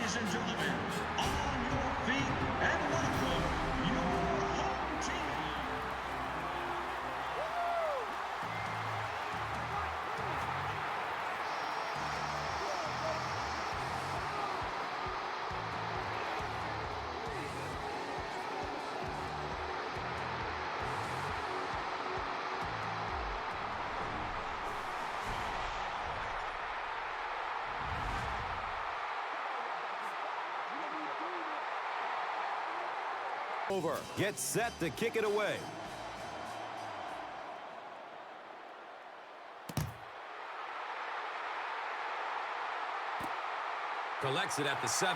Ladies and gentlemen, on your feet and welcome your home team. Over. Get set to kick it away. Collects it at the 7.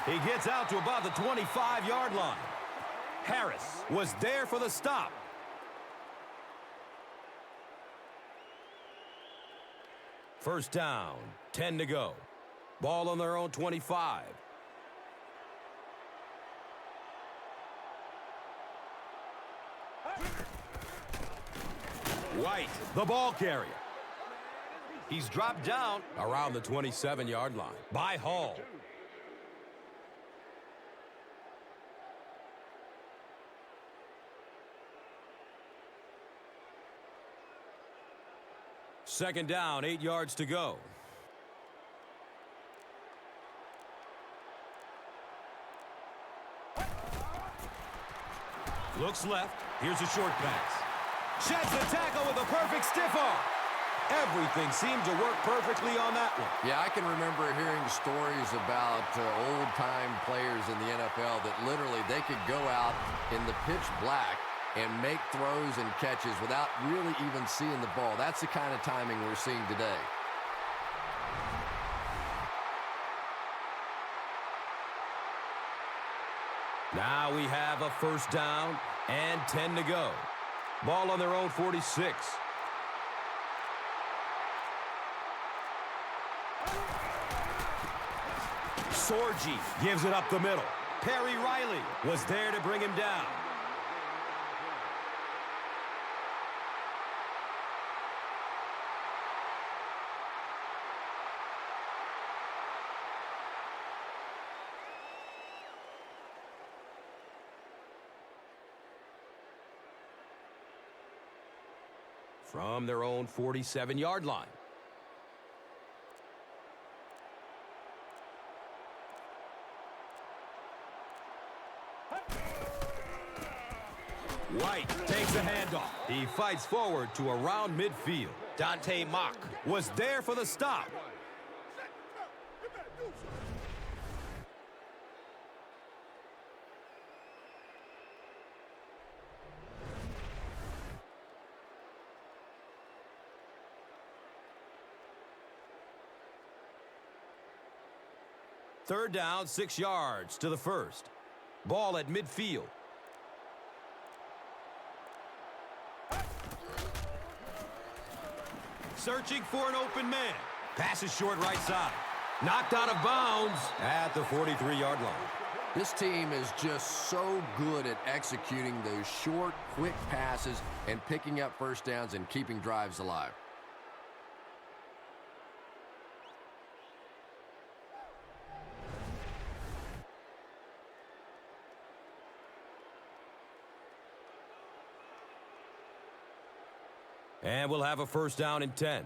He gets out to about the 25-yard line. Harris was there for the stop. First down, 10 to go. Ball on their own 25. White, the ball carrier. He's dropped down around the 27-yard line by Hall. Second down, 8 yards to go. Looks left. Here's a short pass. Sheds the tackle with a perfect stiff arm. Everything seemed to work perfectly on that one. Yeah, I can remember hearing stories about old-time players in the NFL that literally they could go out in the pitch black and make throws and catches without really even seeing the ball. That's the kind of timing we're seeing today. Now we have a first down and 10 to go. Ball on their own 46. Sorgi gives it up the middle. Perry Riley was there to bring him down. From their own 47-yard line. White takes the handoff. He fights forward to around midfield. Dante Mock was there for the stop. Third down, 6 yards to the first. Ball at midfield. Searching for an open man. Passes short right side. Knocked out of bounds at the 43-yard line. This team is just so good at executing those short, quick passes and picking up first downs and keeping drives alive. And we'll have a first down and 10.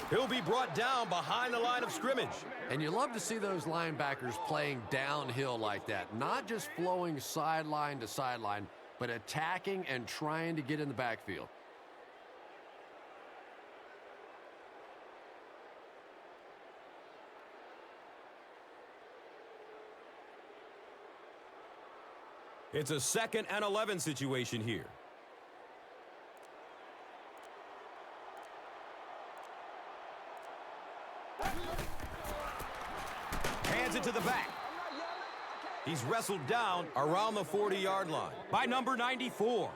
He'll be brought down behind the line of scrimmage. And you love to see those linebackers playing downhill like that. Not just flowing sideline to sideline, but attacking and trying to get in the backfield. It's a 2nd and 11 situation here. Hands it to the back. He's wrestled down around the 40-yard line by number 94.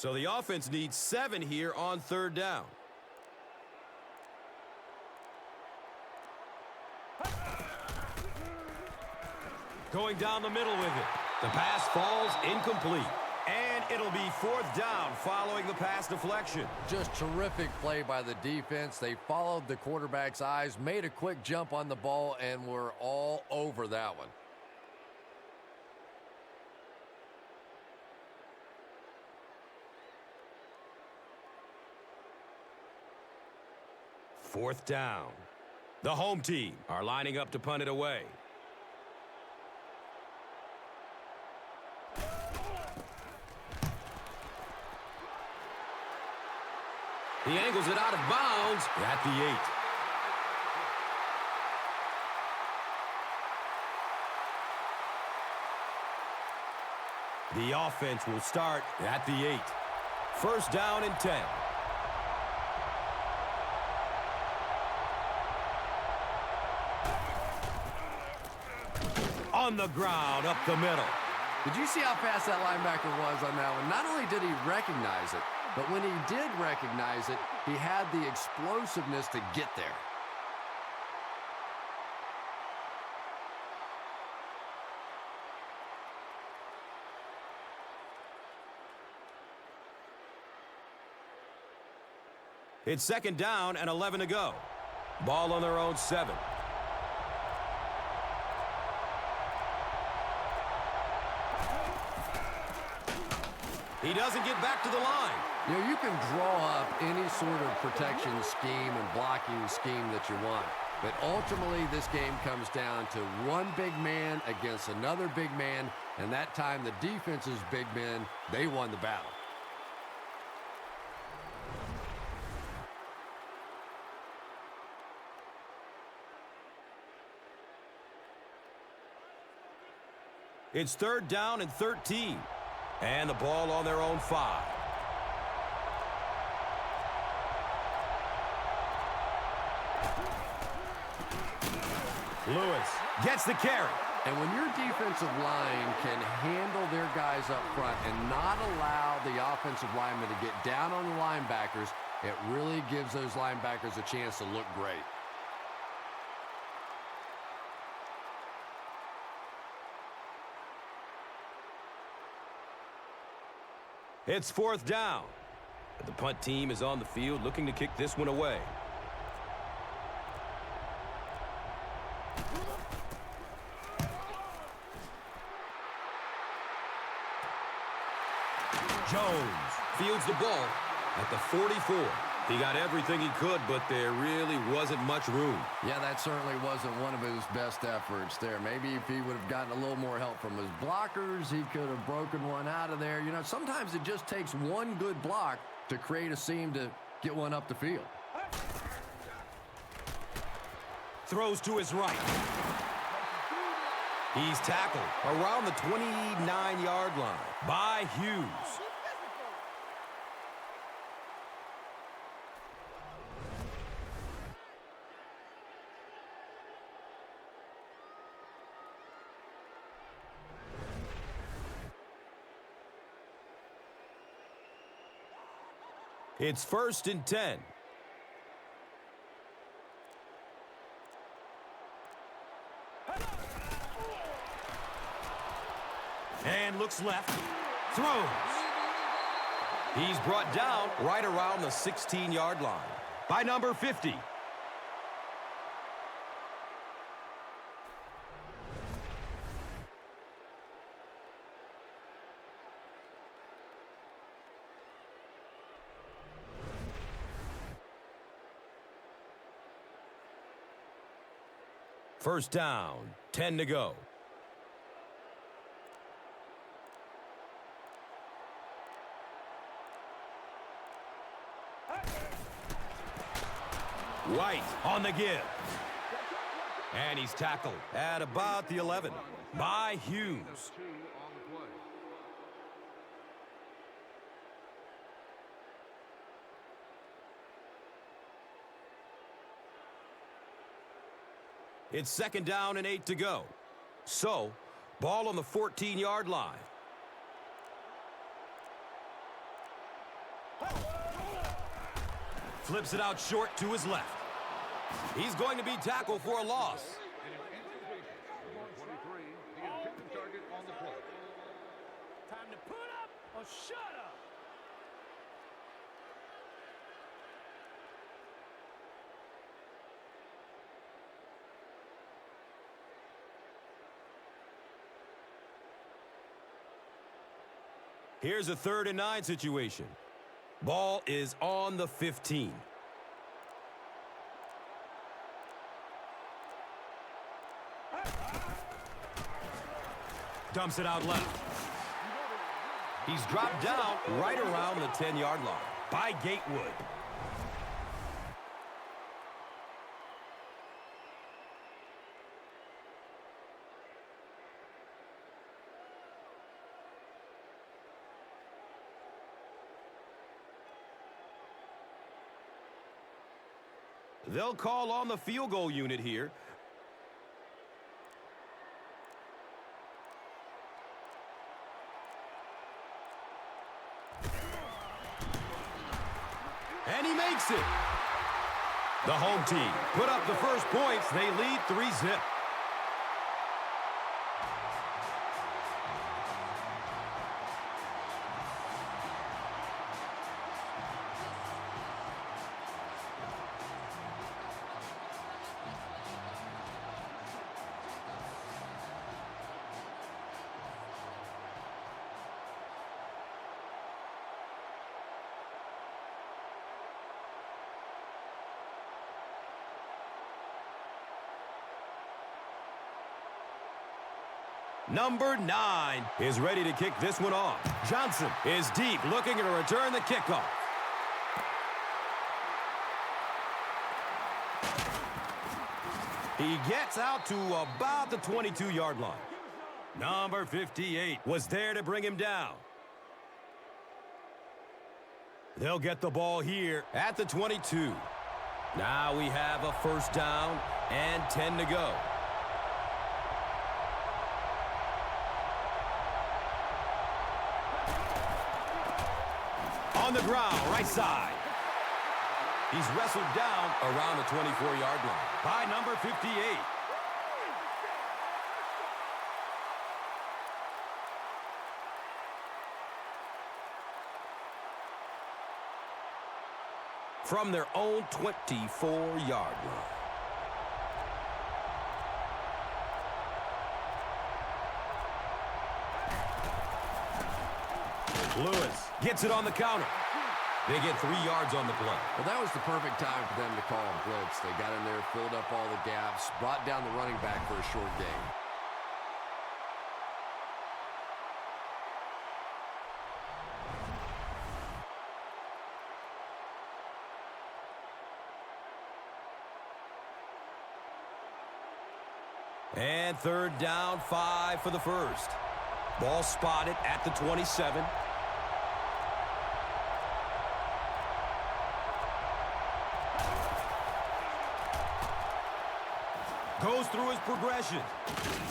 So the offense needs 7 here on 3rd down. Going down the middle with it. The pass falls incomplete. And it'll be 4th down following the pass deflection. Just terrific play by the defense. They followed the quarterback's eyes, made a quick jump on the ball, and were all over that one. Fourth down. The home team are lining up to punt it away. He angles it out of bounds at the 8. The offense will start at the 8. 1st down and 10. On the ground, up the middle. Did you see how fast that linebacker was on that one? Not only did he recognize it, but when he did recognize it, he had the explosiveness to get there. It's 2nd down and 11 to go. Ball on their own 7. He doesn't get back to the line. You know, you can draw up any sort of protection scheme and blocking scheme that you want. But ultimately, this game comes down to one big man against another big man. And that time, the defense's big men, they won the battle. It's 3rd down and 13. And the ball on their own 5. Lewis gets the carry. And when your defensive line can handle their guys up front and not allow the offensive linemen to get down on the linebackers, it really gives those linebackers a chance to look great. It's 4th down. The punt team is on the field looking to kick this one away. Jones fields the ball at the 44. He got everything he could, but there really wasn't much room. Yeah, that certainly wasn't one of his best efforts there. Maybe if he would have gotten a little more help from his blockers, he could have broken one out of there. You know, sometimes it just takes one good block to create a seam to get one up the field. Throws to his right. He's tackled around the 29-yard line by Hughes. It's 1st and 10. And looks left. Throws. He's brought down right around the 16-yard line by number 50. First down, 10 to go. White on the give. And he's tackled at about the 11 by Hughes. It's 2nd down and 8 to go. So, ball on the 14-yard line. Flips it out short to his left. He's going to be tackled for a loss. Time to put up or shut up. Here's a 3rd and 9 situation. Ball is on the 15. Dumps it out left. He's dropped down right around the 10-yard line by Gatewood. They'll call on the field goal unit here. And he makes it. The home team put up the first points. They lead 3-zip. Number 9 is ready to kick this one off. Johnson is deep, looking to return the kickoff. He gets out to about the 22-yard line. Number 58 was there to bring him down. They'll get the ball here at the 22. Now we have a first down and 10 to go. On the ground, right side. He's wrestled down around the 24-yard line by number 58. From their own 24-yard line. Lewis gets it on the counter. They get 3 yards on the play. Well, that was the perfect time for them to call a blitz. They got in there, filled up all the gaps, brought down the running back for a short gain. And 3rd down, 5 for the first. Ball spotted at the 27. Goes through his progression.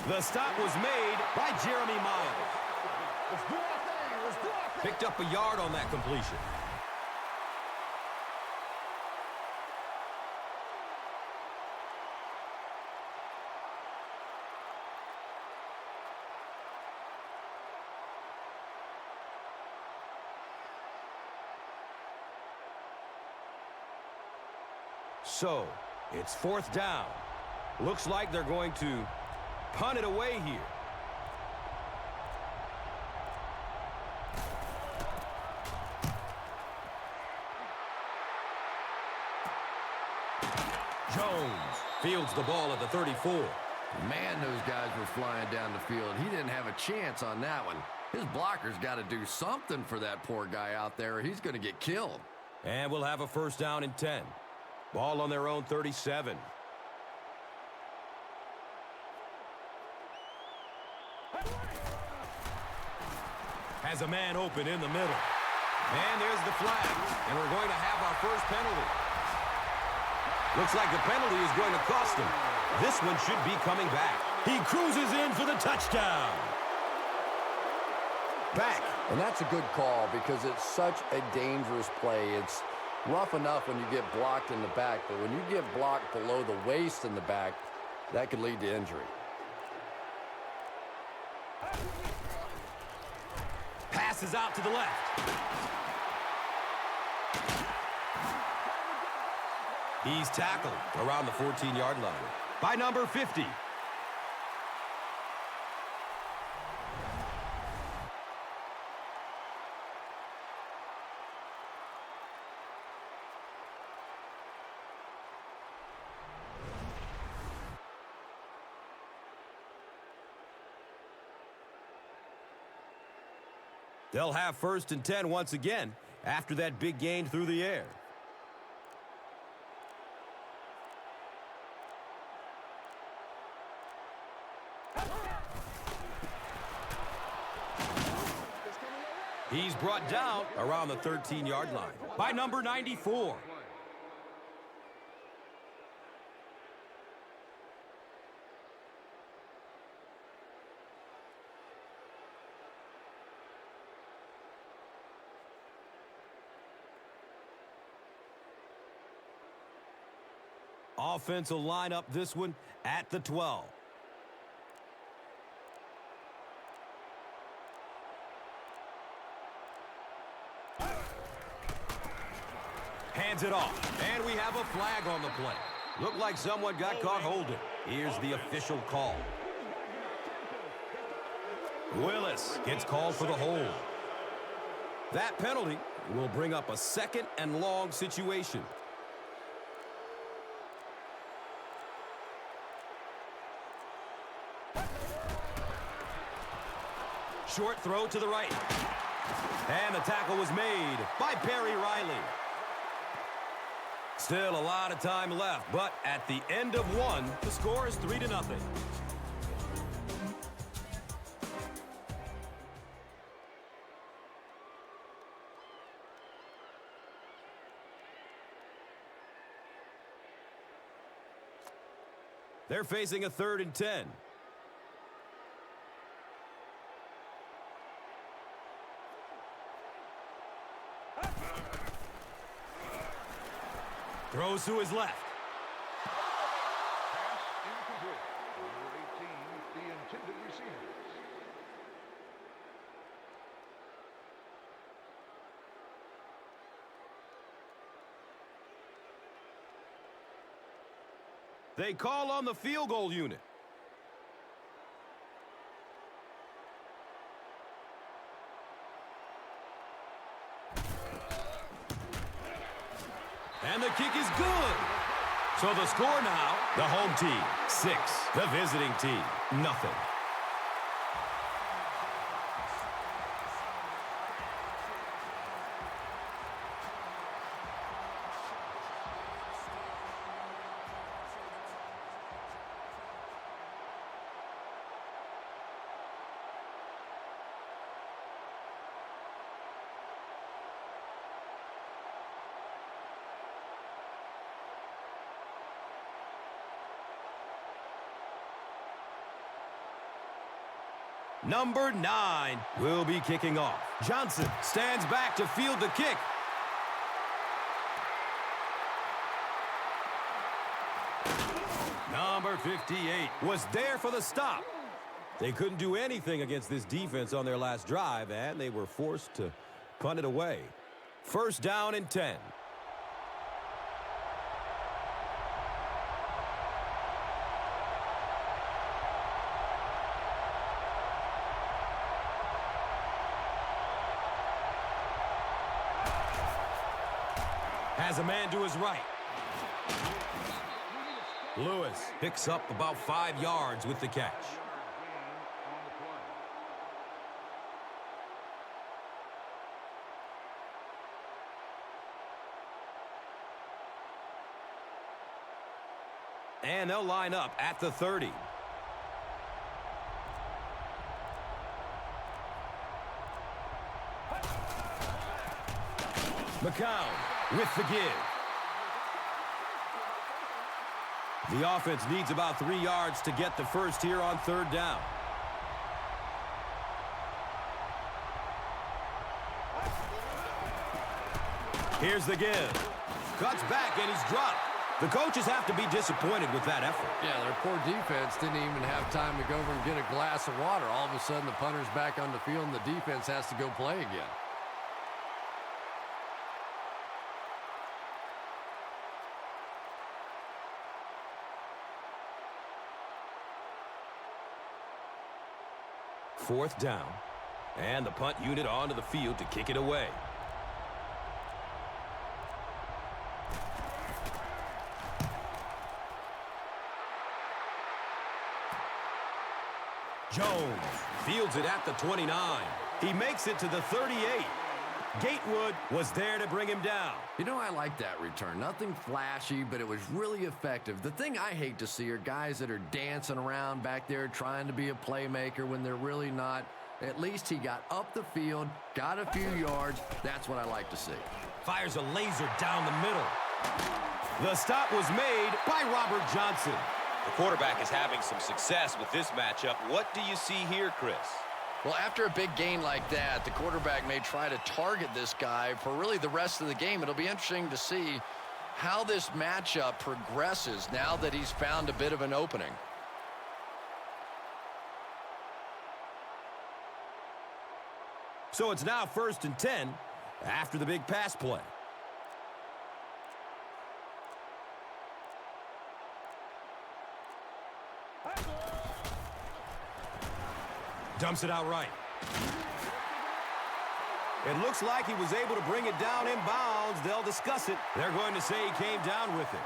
The stop was made by Jeremy Miles. Picked up a yard on that completion. So, it's 4th down. Looks like they're going to punt it away here. Jones fields the ball at the 34. Man, those guys were flying down the field. He didn't have a chance on that one. His blocker's got to do something for that poor guy out there, or he's going to get killed. And we'll have a first down and 10. Ball on their own 37. Has a man open in the middle. And there's the flag. And we're going to have our first penalty. Looks like the penalty is going to cost him. This one should be coming back. He cruises in for the touchdown. Back. And that's a good call because it's such a dangerous play. It's rough enough when you get blocked in the back, but when you get blocked below the waist in the back, that could lead to injury. Passes out to the left. He's tackled around the 14-yard line by number 50. They'll have 1st and 10 once again after that big gain through the air. He's brought down around the 13-yard line by number 94. Offense will line up this one at the 12. Hands it off, and we have a flag on the play. Looked like someone got caught holding. Here's the official call. Willis gets called for the hold. That penalty will bring up a 2nd and long situation. Short throw to the right. And the tackle was made by Perry Riley. Still a lot of time left, but at the end of one, the score is 3-0. They're facing a 3rd and 10. Throws to his left. Pass incomplete. Number 18, the intended receivers. They call on the field goal unit. And the kick is good. So the score now, the home team, 6. The visiting team, nothing. Number 9 will be kicking off. Johnson stands back to field the kick. Number 58 was there for the stop. They couldn't do anything against this defense on their last drive, and they were forced to punt it away. 1st down and 10. Has a man to his right. Lewis picks up about 5 yards with the catch. And they'll line up at the 30. McCown with the give. The offense needs about 3 yards to get the first here on 3rd down. Here's the give. Cuts back, and he's dropped. The coaches have to be disappointed with that effort. Yeah, their poor defense didn't even have time to go over and get a glass of water. All of a sudden, the punter's back on the field, and the defense has to go play again. Fourth down, and the punt unit onto the field to kick it away. Jones fields it at the 29. He makes it to the 38. Gatewood was there to bring him down. You know, I like that return. Nothing flashy, but it was really effective. The thing I hate to see are guys that are dancing around back there trying to be a playmaker when they're really not. At least he got up the field, got a few yards. That's what I like to see. Fires a laser down the middle. The stop was made by Robert Johnson. The quarterback is having some success with this matchup. What do you see here, Chris? Well, after a big gain like that, the quarterback may try to target this guy for really the rest of the game. It'll be interesting to see how this matchup progresses now that he's found a bit of an opening. So it's now 1st and 10 after the big pass play. Dumps it out right. It looks like he was able to bring it down in bounds. They'll discuss it. They're going to say he came down with it.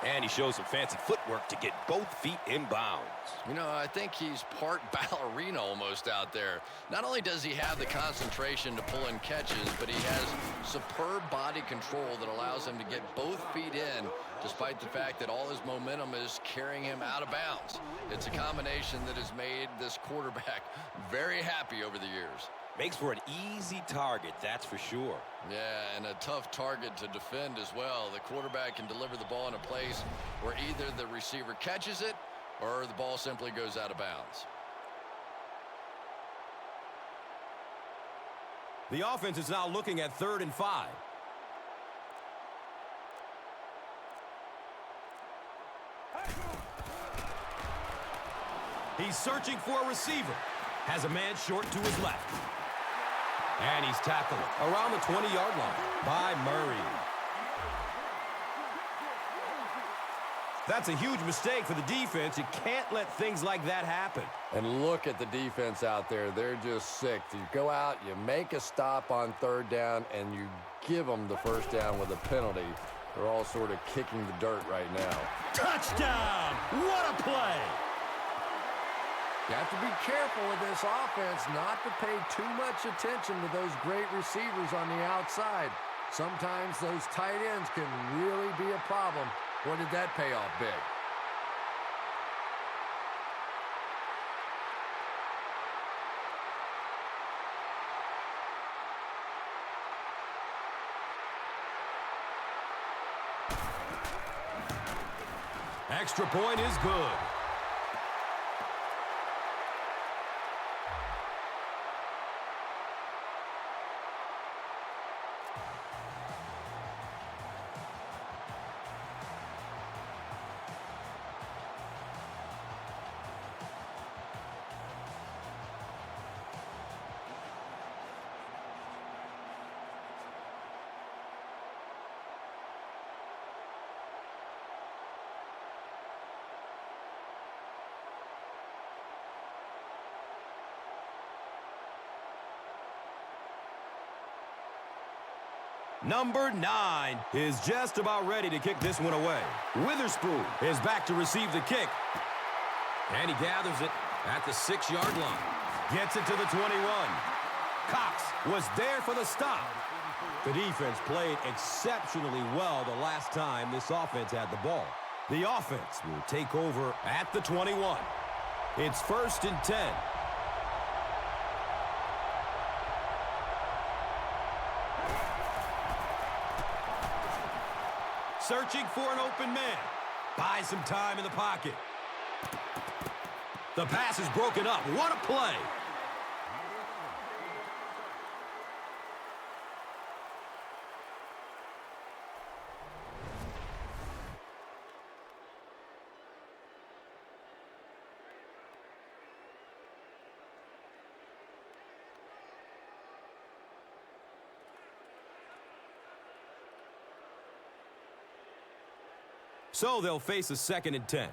And he shows some fancy footwork to get both feet in bounds. You know, I think he's part ballerina almost out there. Not only does he have the concentration to pull in catches, but he has superb body control that allows him to get both feet in, despite the fact that all his momentum is carrying him out of bounds. It's a combination that has made this quarterback very happy over the years. Makes for an easy target, that's for sure. Yeah, and a tough target to defend as well. The quarterback can deliver the ball in a place where either the receiver catches it or the ball simply goes out of bounds. The offense is now looking at 3rd and 5. He's searching for a receiver. Has a man short to his left. And he's tackled around the 20-yard line by Murray. That's a huge mistake for the defense. You can't let things like that happen. And look at the defense out there. They're just sick. You go out, you make a stop on 3rd down, and you give them the 1st down with a penalty. They're all sort of kicking the dirt right now. Touchdown! What a play! You have to be careful with this offense not to pay too much attention to those great receivers on the outside. Sometimes those tight ends can really be a problem. Boy, did that pay off big. Extra point is good. Number 9 is just about ready to kick this one away. Witherspoon is back to receive the kick. And he gathers it at the 6-yard line. Gets it to the 21. Cox was there for the stop. The defense played exceptionally well the last time this offense had the ball. The offense will take over at the 21. It's 1st and 10. Searching for an open man. Buys some time in the pocket. The pass is broken up. What a play. So they'll face a 2nd and 10.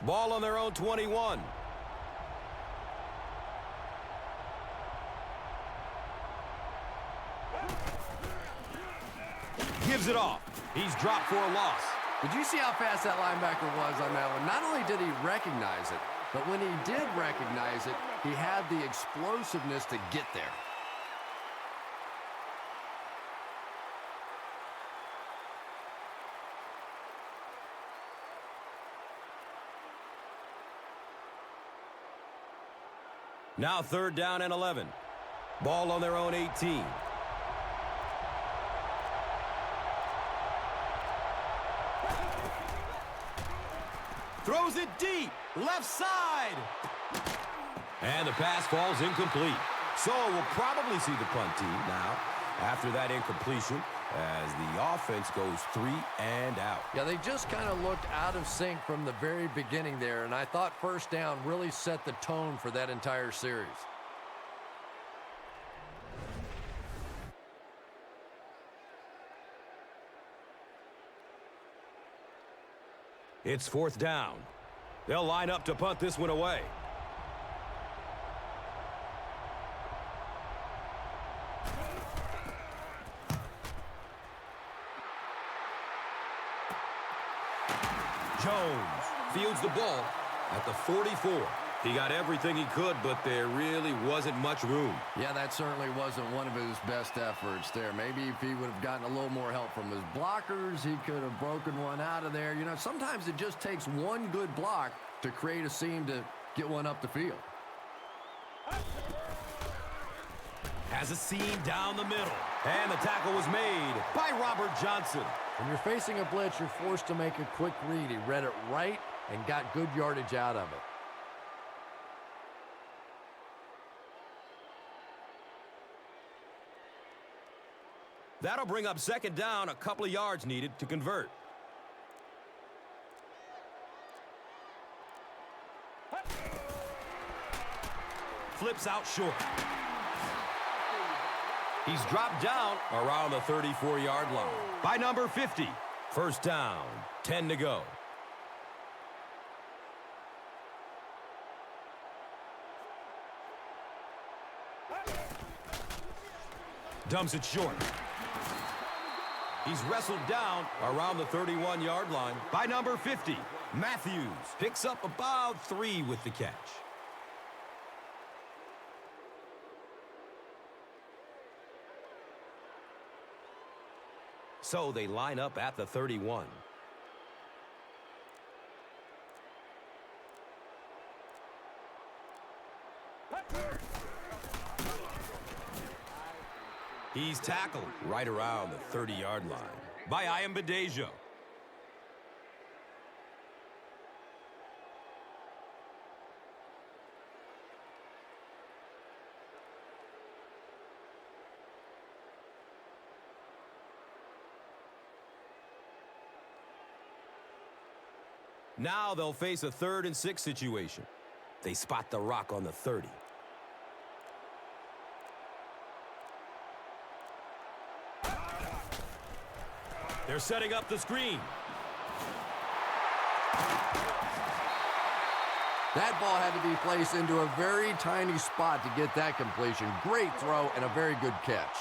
Ball on their own 21. Gives it off. He's dropped for a loss. Did you see how fast that linebacker was on that one? Not only did he recognize it, but when he did recognize it, he had the explosiveness to get there. Now 3rd down and 11. Ball on their own 18. Throws it deep, left side. And the pass falls incomplete. So we'll probably see the punt team now after that incompletion as the offense goes 3 and out. Yeah, they just kind of looked out of sync from the very beginning there, and I thought 1st down really set the tone for that entire series. It's 4th down. They'll line up to punt this one away. Jones fields the ball at the 44. He got everything he could, but there really wasn't much room. Yeah, that certainly wasn't one of his best efforts there. Maybe if he would have gotten a little more help from his blockers, he could have broken one out of there. You know, sometimes it just takes one good block to create a seam to get one up the field. Has a seam down the middle. And the tackle was made by Robert Johnson. When you're facing a blitz, you're forced to make a quick read. He read it right and got good yardage out of it. That'll bring up 2nd down, a couple of yards needed to convert. Flips out short. He's dropped down around the 34-yard line by number 50. 1st down, 10 to go. Dumps it short. He's wrestled down around the 31-yard line by number 50. Matthews picks up about 3 with the catch. So they line up at the 31. He's tackled right around the 30-yard line by Invaders. Now they'll face a 3rd and 6 situation. They spot the rock on the 30. They're setting up the screen. That ball had to be placed into a very tiny spot to get that completion. Great throw and a very good catch.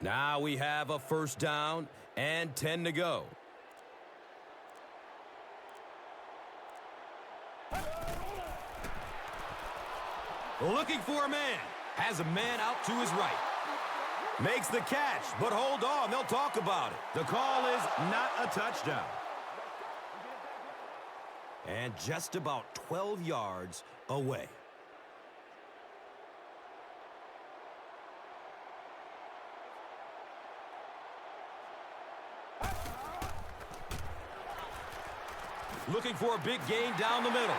Now we have a 1st down and 10 to go. Looking for a man. Has a man out to his right. Makes the catch, but hold on, they'll talk about it. The call is not a touchdown. And just about 12 yards away. Looking for a big gain down the middle.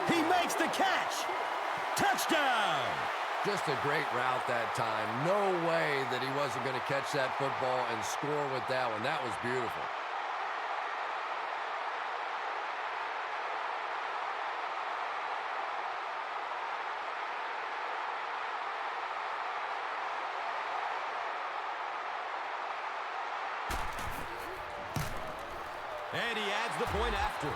He makes the catch. Touchdown. Just a great route that time. No way that he wasn't going to catch that football and score with that one. That was beautiful. And he adds the point after.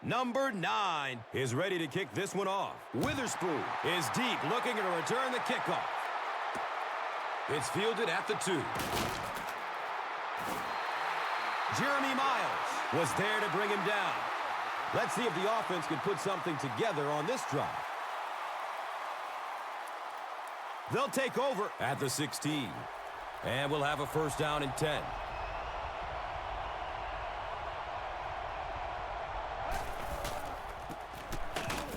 Number 9 is ready to kick this one off. Witherspoon is deep, looking to return the kickoff. It's fielded at the 2. Jeremy Miles was there to bring him down. Let's see if the offense can put something together on this drive. They'll take over at the 16. And we'll have a first down and 10.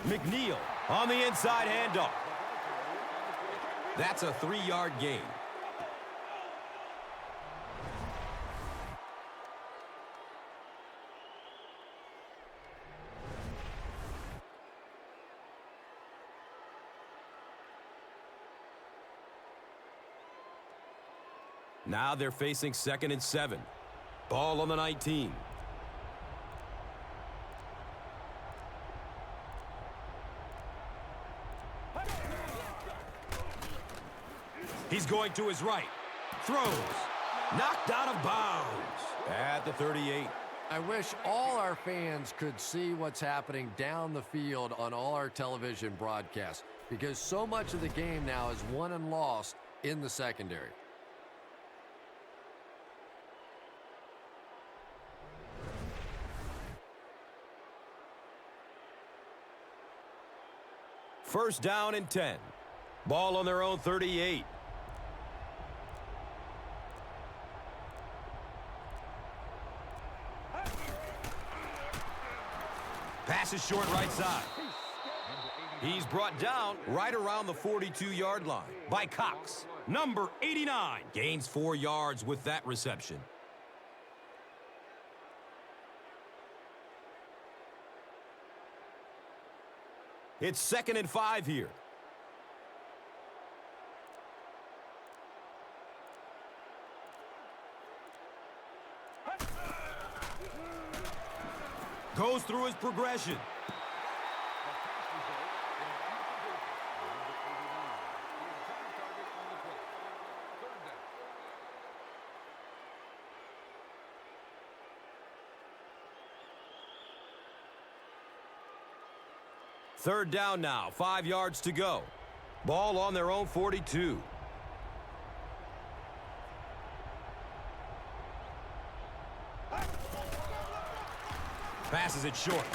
McNeal on the inside handoff. That's a 3-yard gain. Now they're facing 2nd and 7. Ball on the 19. He's going to his right. Throws. Knocked out of bounds at the 38. I wish all our fans could see what's happening down the field on all our television broadcasts, because so much of the game now is won and lost in the secondary. First down and 10. Ball on their own 38. Pass is short right side. He's brought down right around the 42-yard line by Cox. Number 89 gains 4 yards with that reception. It's 2nd and 5 here. Goes through his progression. Third down now, 5 yards to go. Ball on their own 42. Passes it short.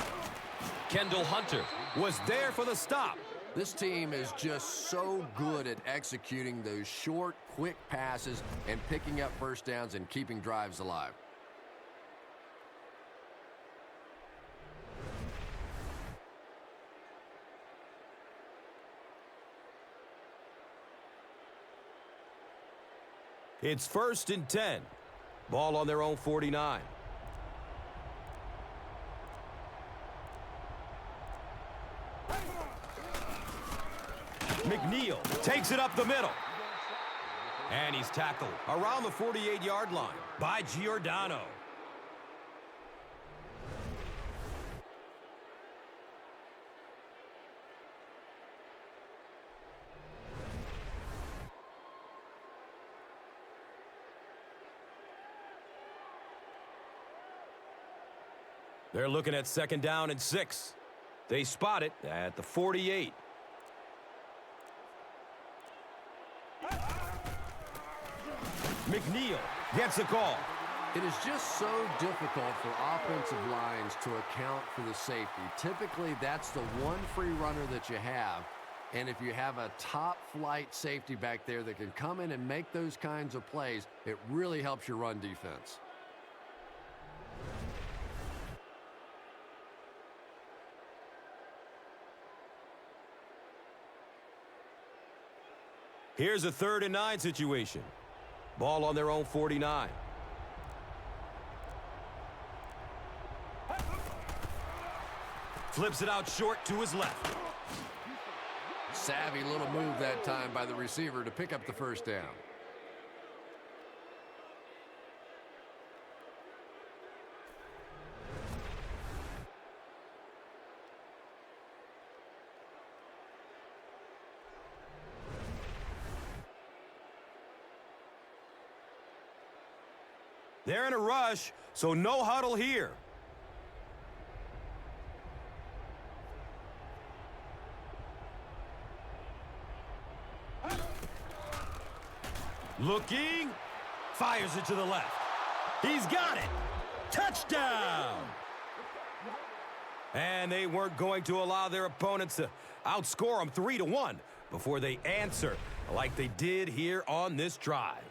Kendall Hunter was there for the stop. This team is just so good at executing those short, quick passes and picking up first downs and keeping drives alive. It's 1st and 10. Ball on their own 49. McNeal takes it up the middle. And he's tackled around the 48-yard line by Giordano. They're looking at 2nd down and 6. They spot it at the 48. McNeal gets the call. It is just so difficult for offensive lines to account for the safety. Typically, that's the one free runner that you have. And if you have a top-flight safety back there that can come in and make those kinds of plays, it really helps your run defense. Here's a 3rd and 9 situation. Ball on their own 49. Flips it out short to his left. Savvy little move that time by the receiver to pick up the first down. They're in a rush, so no huddle here. Looking, fires it to the left. He's got it. Touchdown! And they weren't going to allow their opponents to outscore them 3-1 before they answer like they did here on this drive.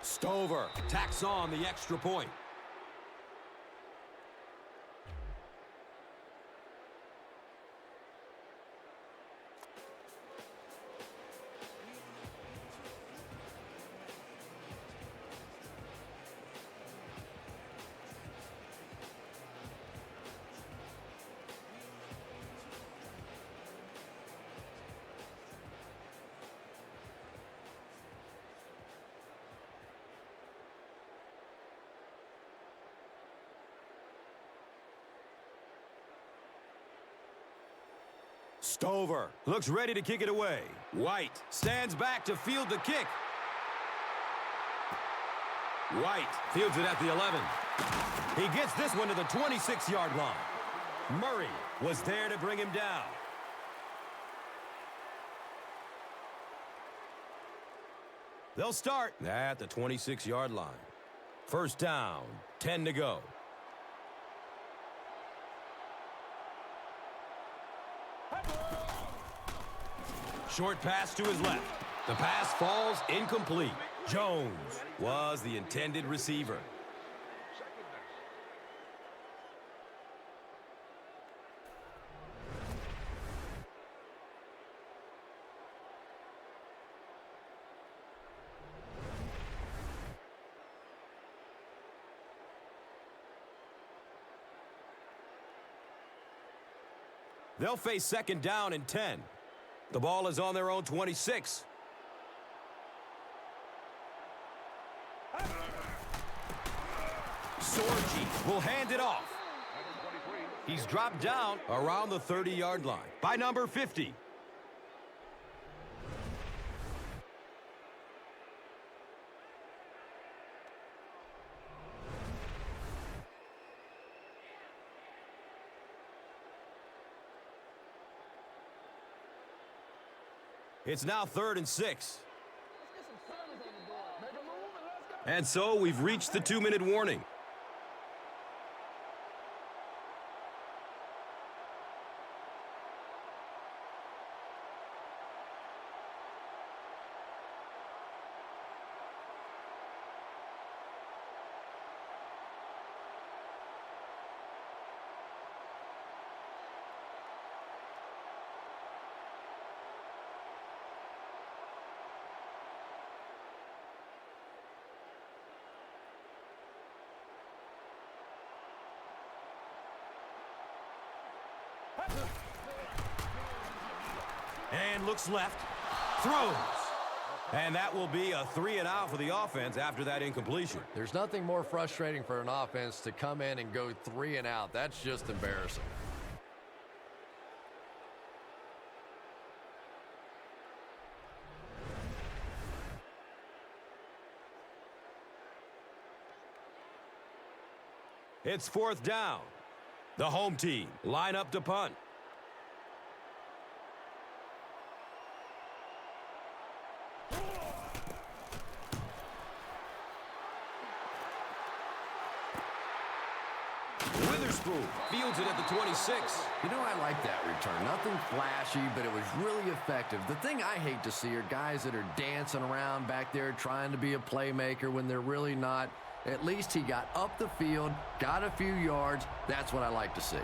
Stover tacks on the extra point. Stover looks ready to kick it away. White stands back to field the kick. White fields it at the 11. He gets this one to the 26-yard line. Murray was there to bring him down. They'll start at the 26-yard line. First down, 10 to go. Short pass to his left. The pass falls incomplete. Jones was the intended receiver. They'll face second down and 10. The ball is on their own 26. Sorgi will hand it off. He's dropped down around the 30-yard line by number 50. It's now 3rd and 6. And so we've reached the 2-minute warning. And looks left, throws. And that will be a 3-and-out for the offense after that incompletion. There's nothing more frustrating for an offense to come in and go 3-and-out. That's just embarrassing. It's 4th down. The home team line up to punt. Witherspoon fields it at the 26. You know, I like that return. Nothing flashy, but it was really effective. The thing I hate to see are guys that are dancing around back there trying to be a playmaker when they're really not. At least he got up the field, got a few yards. That's what I like to see.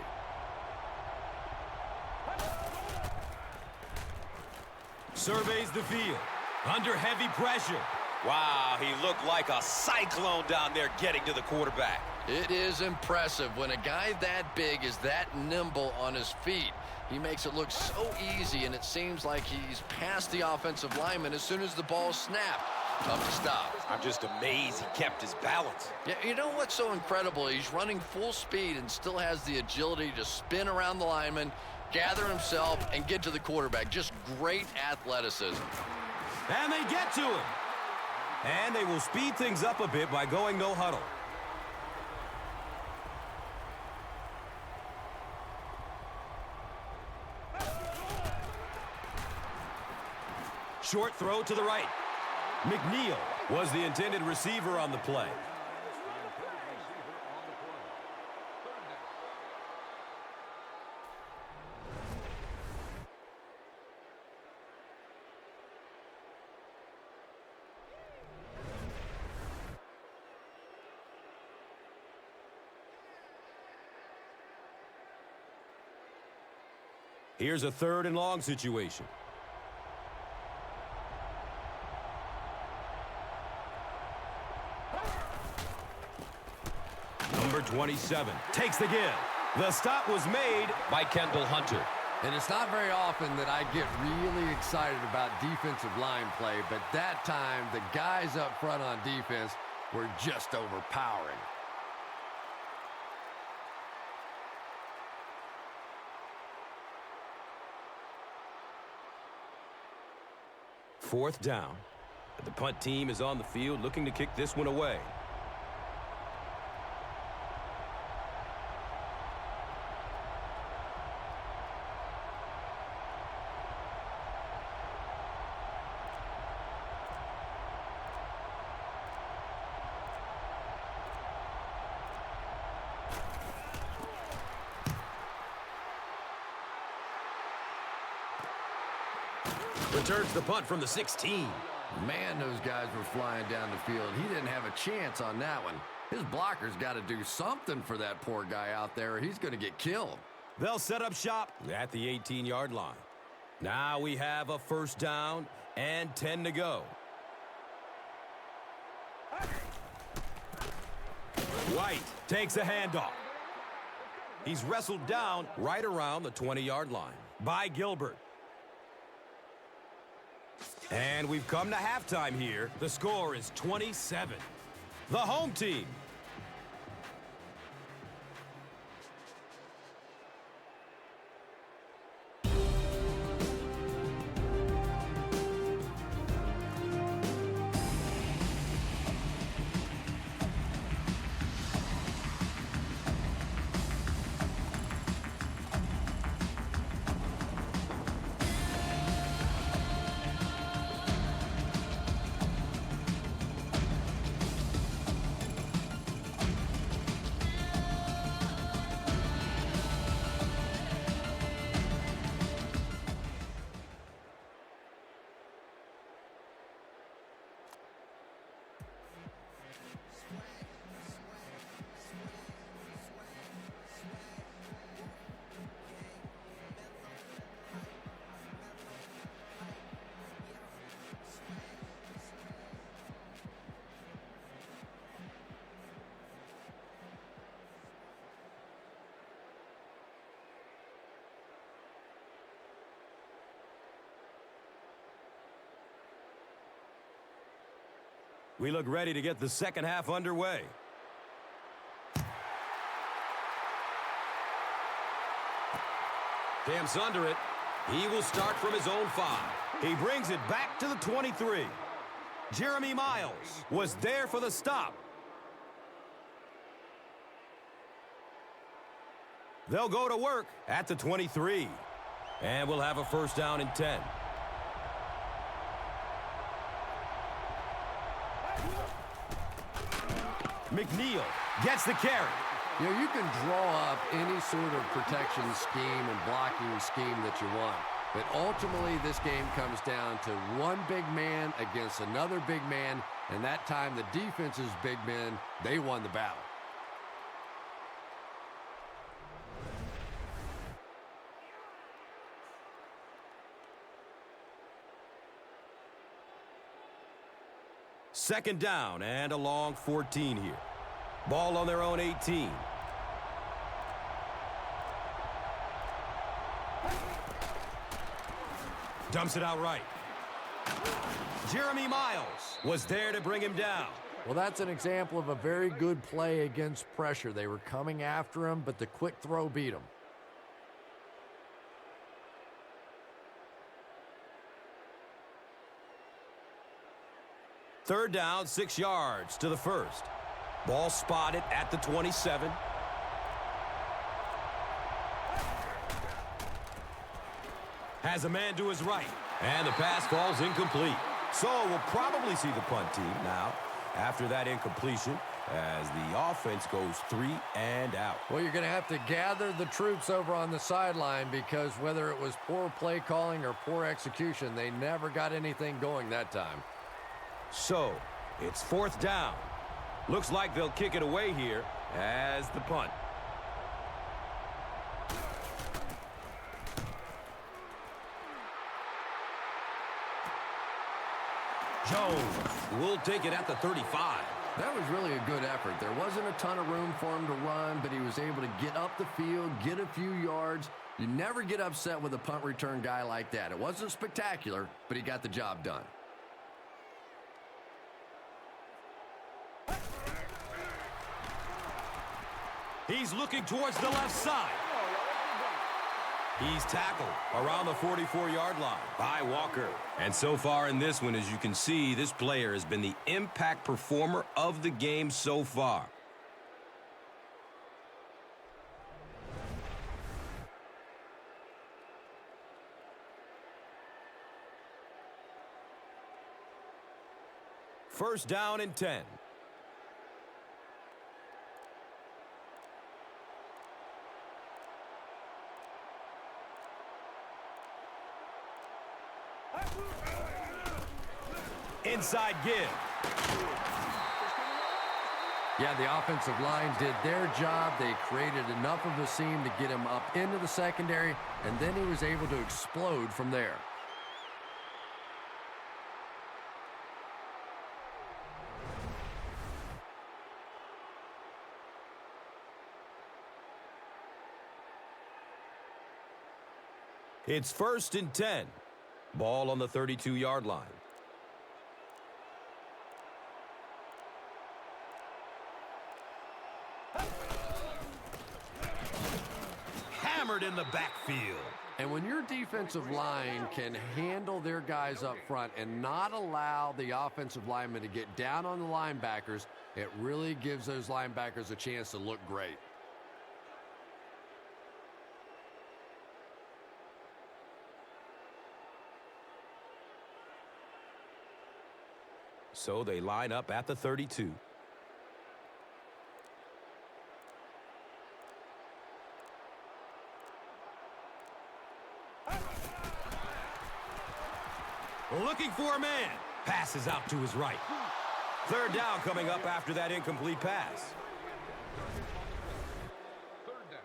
Surveys the field. Under heavy pressure. Wow, he looked like a cyclone down there getting to the quarterback. It is impressive when a guy that big is that nimble on his feet. He makes it look so easy, and it seems like he's past the offensive lineman as soon as the ball snapped. Tough to stop. I'm just amazed he kept his balance. Yeah, you know what's so incredible? He's running full speed and still has the agility to spin around the lineman, gather himself, and get to the quarterback. Just great athleticism. And they get to him. And they will speed things up a bit by going no huddle. Short throw to the right. McNeal was the intended receiver on the play. Here's a 3rd and long situation. Number 27 takes the give. The stop was made by Kendall Hunter. And it's not very often that I get really excited about defensive line play, but that time the guys up front on defense were just overpowering. Fourth down. The punt team is on the field looking to kick this one away. Returns the punt from the 16. Man, those guys were flying down the field. He didn't have a chance on that one. His blocker's got to do something for that poor guy out there. He's going to get killed. They'll set up shop at the 18-yard line. Now we have a 1st down and 10 to go. White takes a handoff. He's wrestled down right around the 20-yard line by Gilbert. And we've come to halftime here. The score is 27. The home team. We look ready to get the second half underway. Camps under it. He will start from his own 5. He brings it back to the 23. Jeremy Miles was there for the stop. They'll go to work at the 23. And we'll have a first down and 10. McNeal gets the carry. You know, you can draw up any sort of protection scheme and blocking scheme that you want. But ultimately, this game comes down to one big man against another big man. And that time, the defense's big men, they won the battle. Second down and a long 14 here. Ball on their own 18. Dumps it out right. Jeremy Miles was there to bring him down. Well, that's an example of a very good play against pressure. They were coming after him, but the quick throw beat him. Third down, 6 yards to the first. Ball spotted at the 27. Has a man to his right. And the pass falls incomplete. So we'll probably see the punt team now after that incompletion as the offense goes 3 and out. Well, you're going to have to gather the troops over on the sideline because whether it was poor play calling or poor execution, they never got anything going that time. So it's fourth down. Looks like they'll kick it away here as the punt. Jones will take it at the 35. That was really a good effort. There wasn't a ton of room for him to run, but he was able to get up the field, get a few yards. You never get upset with a punt return guy like that. It wasn't spectacular, but he got the job done. He's looking towards the left side. He's tackled around the 44-yard line by Walker. And so far in this one, as you can see, this player has been the impact performer of the game so far. First down and 10. Inside give. Yeah, the offensive line did their job. They created enough of a seam to get him up into the secondary, and then he was able to explode from there. It's first and 10. Ball on the 32-yard line. Hammered in the backfield. And when your defensive line can handle their guys up front and not allow the offensive linemen to get down on the linebackers, it really gives those linebackers a chance to look great. So they line up at the 32. Looking for a man. Passes out to his right. Third down coming up after that incomplete pass. Third down.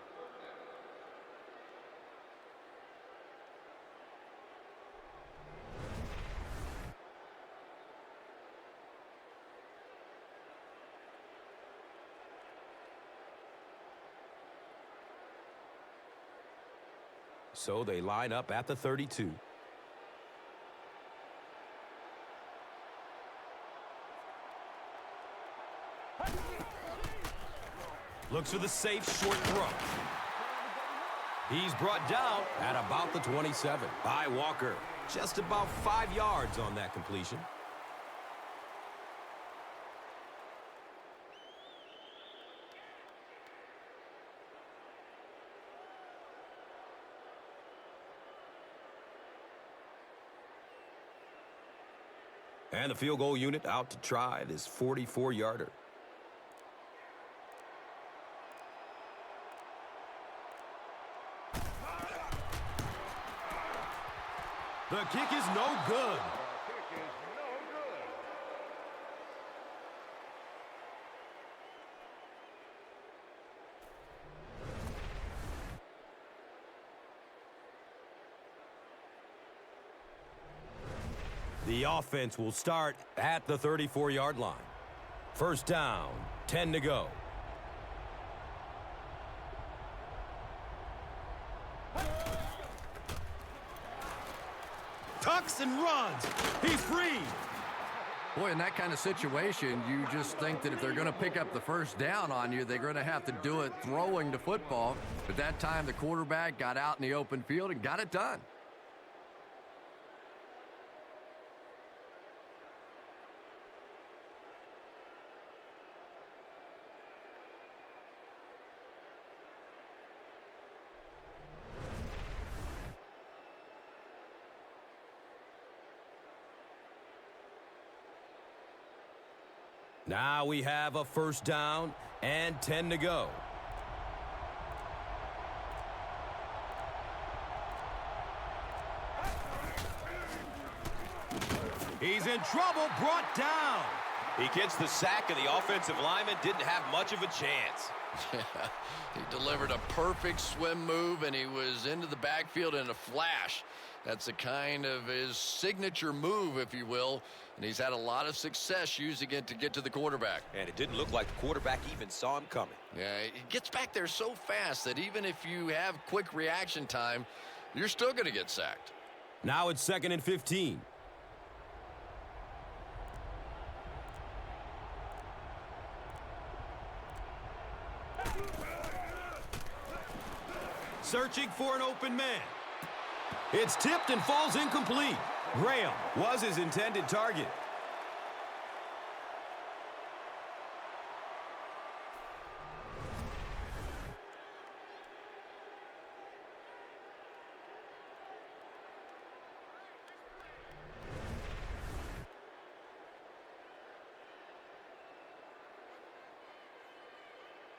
So they line up at the 32. Looks for the safe short throw. He's brought down at about the 27 by Walker. Just about 5 yards on that completion. And the field goal unit out to try this 44-yarder. The kick is no good. The kick is no good. The offense will start at the 34-yard line. First down, 10 to go. Tucks and runs. He's free. Boy, in that kind of situation, you just think that if they're going to pick up the first down on you, they're going to have to do it throwing the football. But that time, the quarterback got out in the open field and got it done. Now we have a first down and 10 to go. He's in trouble, brought down. He gets the sack, and the offensive lineman didn't have much of a chance. He delivered a perfect swim move, and he was into the backfield in a flash. That's a kind of his signature move, if you will, and he's had a lot of success using it to get to the quarterback. And it didn't look like the quarterback even saw him coming. Yeah, he gets back there so fast that even if you have quick reaction time, you're still going to get sacked. Now it's 2nd and 15. Searching for an open man. It's tipped and falls incomplete. Graham was his intended target.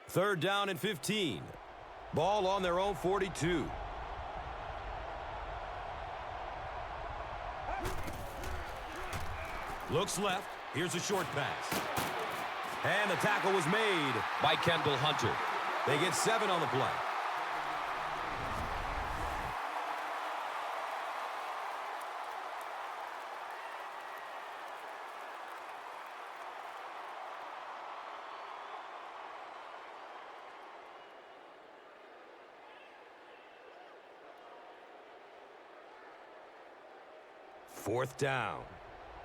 Third down and 15. Ball on their own 42. Looks left. Here's a short pass. And the tackle was made by Kendall Hunter. They get 7 on the play. Fourth down.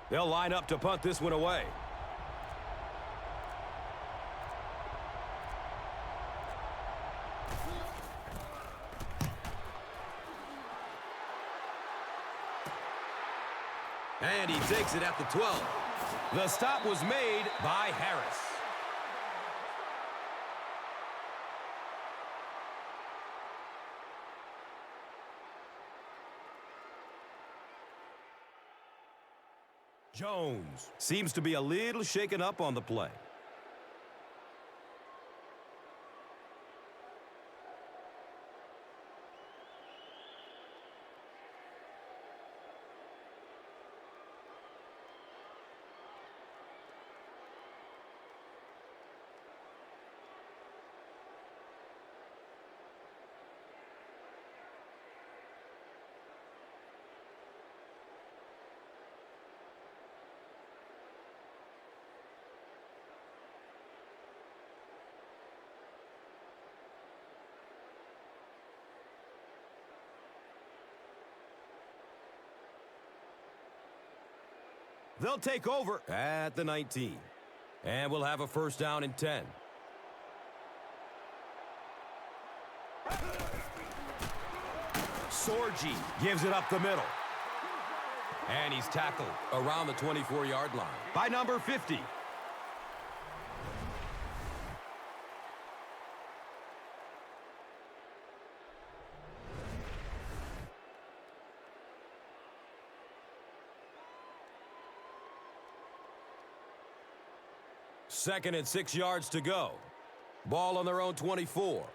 They'll line up to punt this one away. And he takes it at the 12. The stop was made by Harris. Jones seems to be a little shaken up on the play. They'll take over at the 19. And we'll have a first down and 10. Sorgi gives it up the middle. And he's tackled around the 24-yard line by number 50. 2nd and 6 yards to go. Ball on their own 24.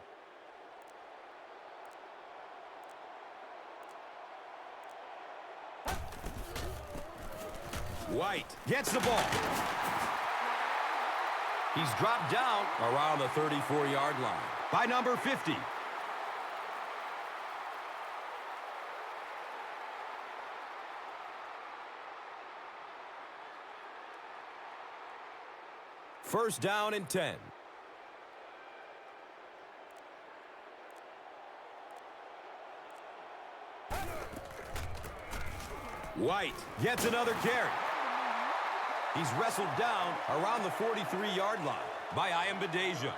White gets the ball. He's dropped down around the 34-yard line by number 50. First down and 10. White gets another carry. He's wrestled down around the 43-yard line by Invaders.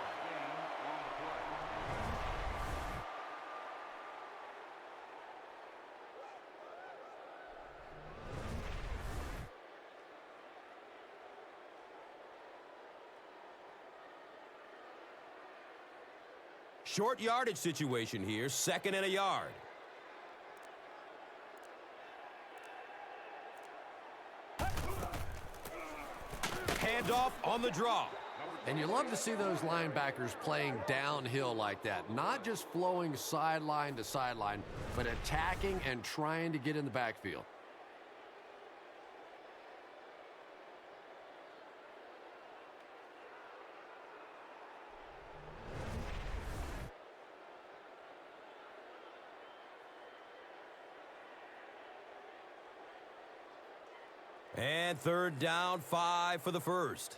Short yardage situation here, 2nd and a yard. Handoff on the draw. And you love to see those linebackers playing downhill like that. Not just flowing sideline to sideline, but attacking and trying to get in the backfield. And 3rd down, 5 for the first.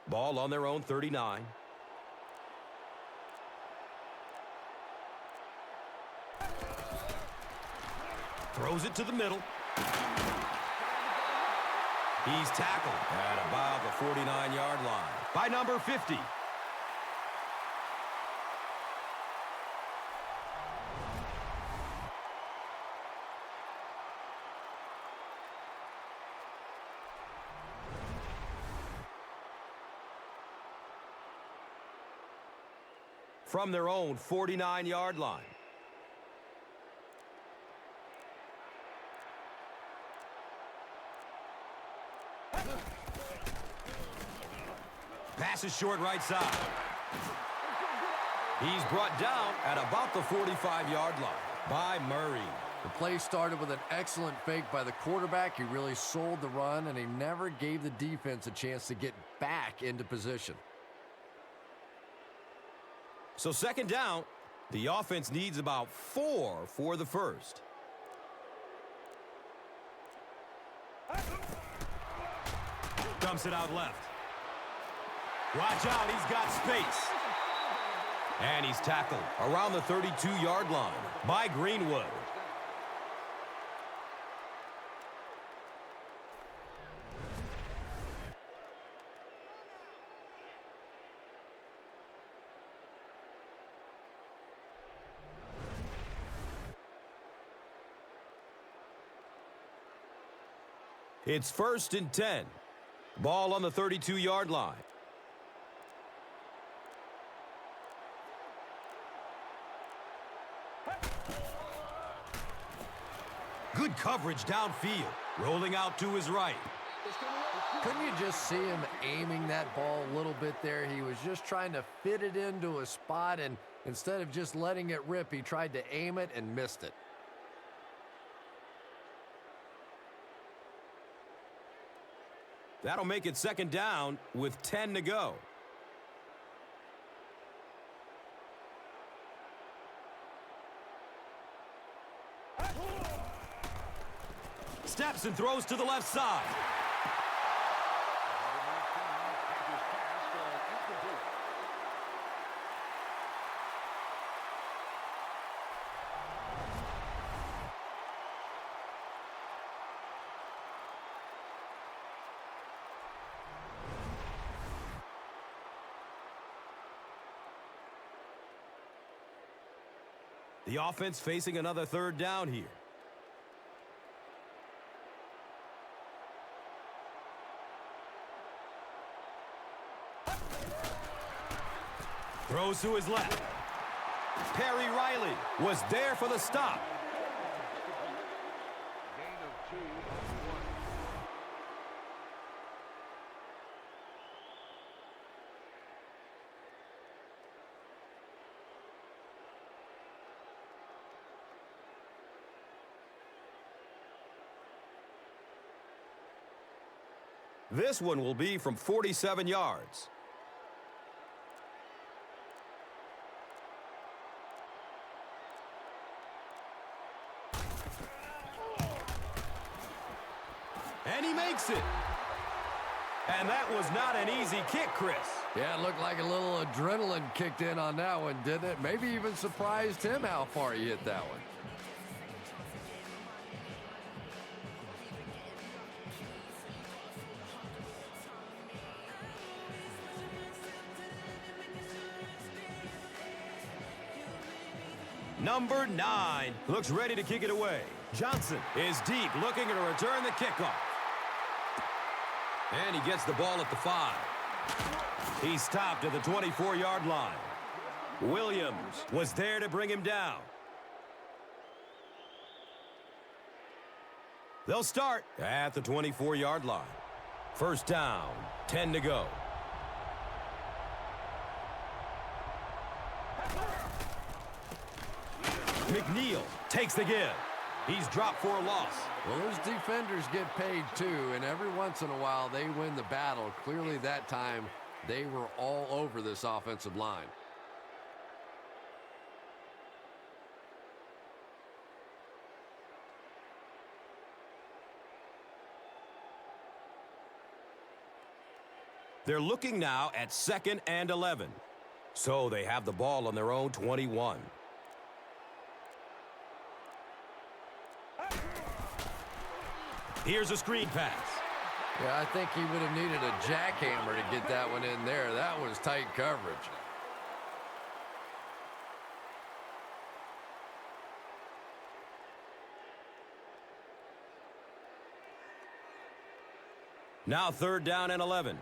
Ball on their own 39. Throws it to the middle. He's tackled at about the 49-yard line by number 50. From their own 49-yard line. Pass is short right side. He's brought down at about the 45-yard line by Murray. The play started with an excellent fake by the quarterback. He really sold the run, and he never gave the defense a chance to get back into position. So 2nd down, the offense needs about 4 for the first. Dumps it out left. Watch out, he's got space. And he's tackled around the 32-yard line by Greenwood. It's 1st and 10. Ball on the 32-yard line. Good coverage downfield. Rolling out to his right. Couldn't you just see him aiming that ball a little bit there? He was just trying to fit it into a spot, and instead of just letting it rip, he tried to aim it and missed it. That'll make it 2nd down with 10 to go. Steps and throws to the left side. The offense facing another 3rd down here. Throws to his left. Perry Riley was there for the stop. Gain of 2 on 1. This one will be from 47 yards. And he makes it. And that was not an easy kick, Chris. Yeah, it looked like a little adrenaline kicked in on that one, didn't it? Maybe even surprised him how far he hit that one. Number 9 looks ready to kick it away. Johnson is deep, looking to return the kickoff. And he gets the ball at the 5. He stopped at the 24-yard line. Williams was there to bring him down. They'll start at the 24-yard line. First down, 10 to go. McNeal takes the give. He's dropped for a loss. Well, those defenders get paid too, and every once in a while they win the battle. Clearly that time they were all over this offensive line. They're looking now at 2nd and 11. So they have the ball on their own 21. Here's a screen pass. Yeah, I think he would have needed a jackhammer to get that one in there. That was tight coverage. Now 3rd down and 11.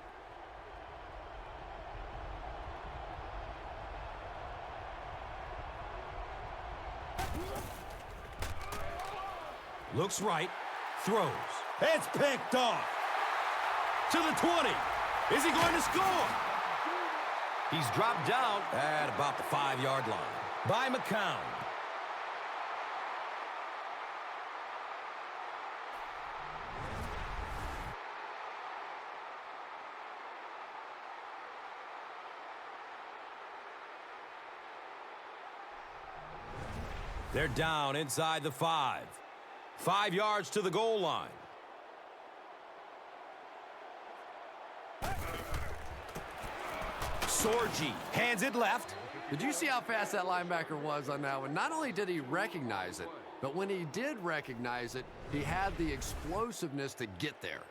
Looks right. Throws. It's picked off. To the 20. Is he going to score? He's dropped down at about the 5-yard line by McCown. They're down inside the 5. 5 yards to the goal line. Sorgi hands it left. Did you see how fast that linebacker was on that one? Not only did he recognize it, but when he did recognize it, he had the explosiveness to get there.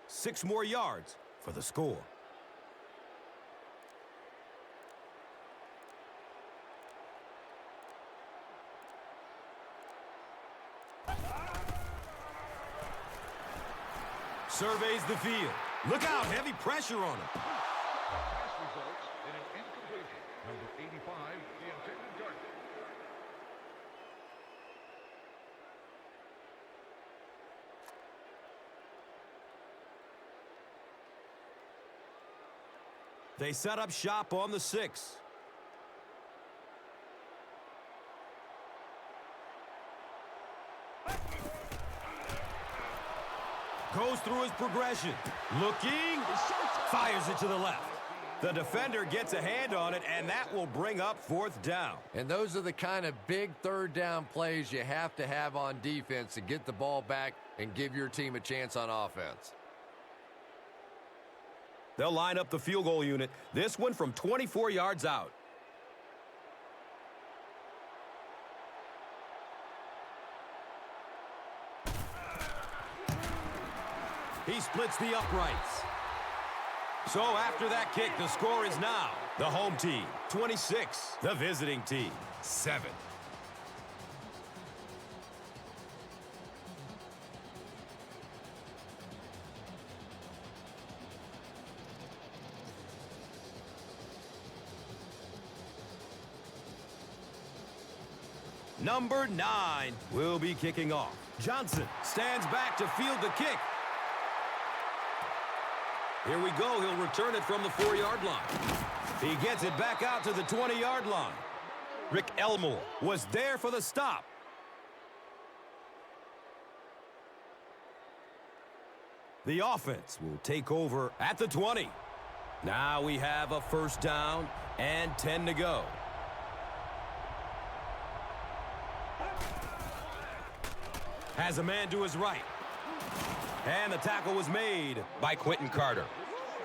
Six more yards for the score. Surveys the field. Look out, heavy pressure on him. Pass results in an incompletion. Number 85, the intended target. They set up shop on the 6. Goes through his progression. Looking. Fires it to the left. The defender gets a hand on it, and that will bring up 4th down. And those are the kind of big 3rd down plays you have to have on defense to get the ball back and give your team a chance on offense. They'll line up the field goal unit. This one from 24 yards out. He splits the uprights. So after that kick, the score is now the home team 26, the visiting team 7. Number 9 will be kicking off. Johnson stands back to field the kick. Here we go. He'll return it from the 4-yard line. He gets it back out to the 20-yard line. Rick Elmore was there for the stop. The offense will take over at the 20. Now we have a first down and 10 to go. Has a man to his right. And the tackle was made by Quentin Carter.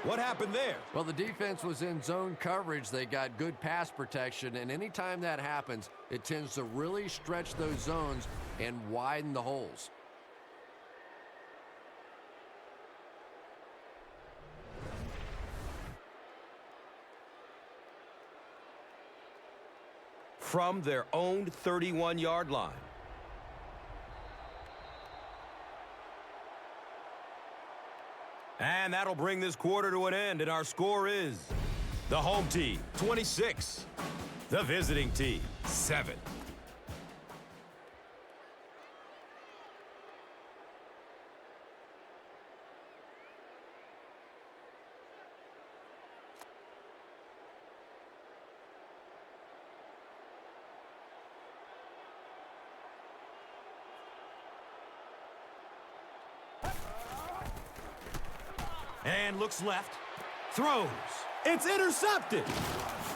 What happened there? Well, the defense was in zone coverage. They got good pass protection, and anytime that happens, it tends to really stretch those zones and widen the holes. From their own 31-yard line. And that'll bring this quarter to an end, and our score is the home team, 26. The visiting team, 7. And looks left. Throws. It's intercepted.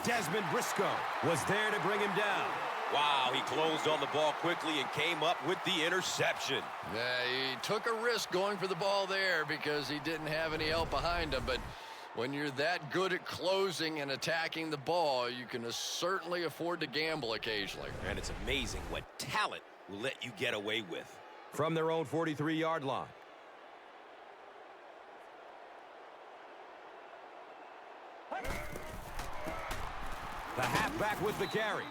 Desmond Briscoe was there to bring him down. Wow, he closed on the ball quickly and came up with the interception. Yeah, he took a risk going for the ball there because he didn't have any help behind him. But when you're that good at closing and attacking the ball, you can certainly afford to gamble occasionally. And it's amazing what talent will let you get away with. From their own 43-yard line. The halfback with the carry.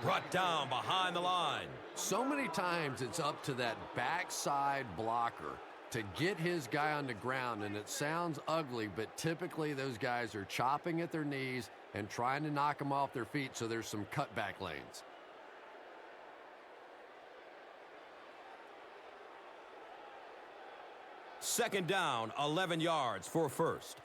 Brought down behind the line. So many times it's up to that backside blocker to get his guy on the ground, and it sounds ugly, but typically those guys are chopping at their knees and trying to knock them off their feet, so there's some cutback lanes. Second down, 11 yards for first.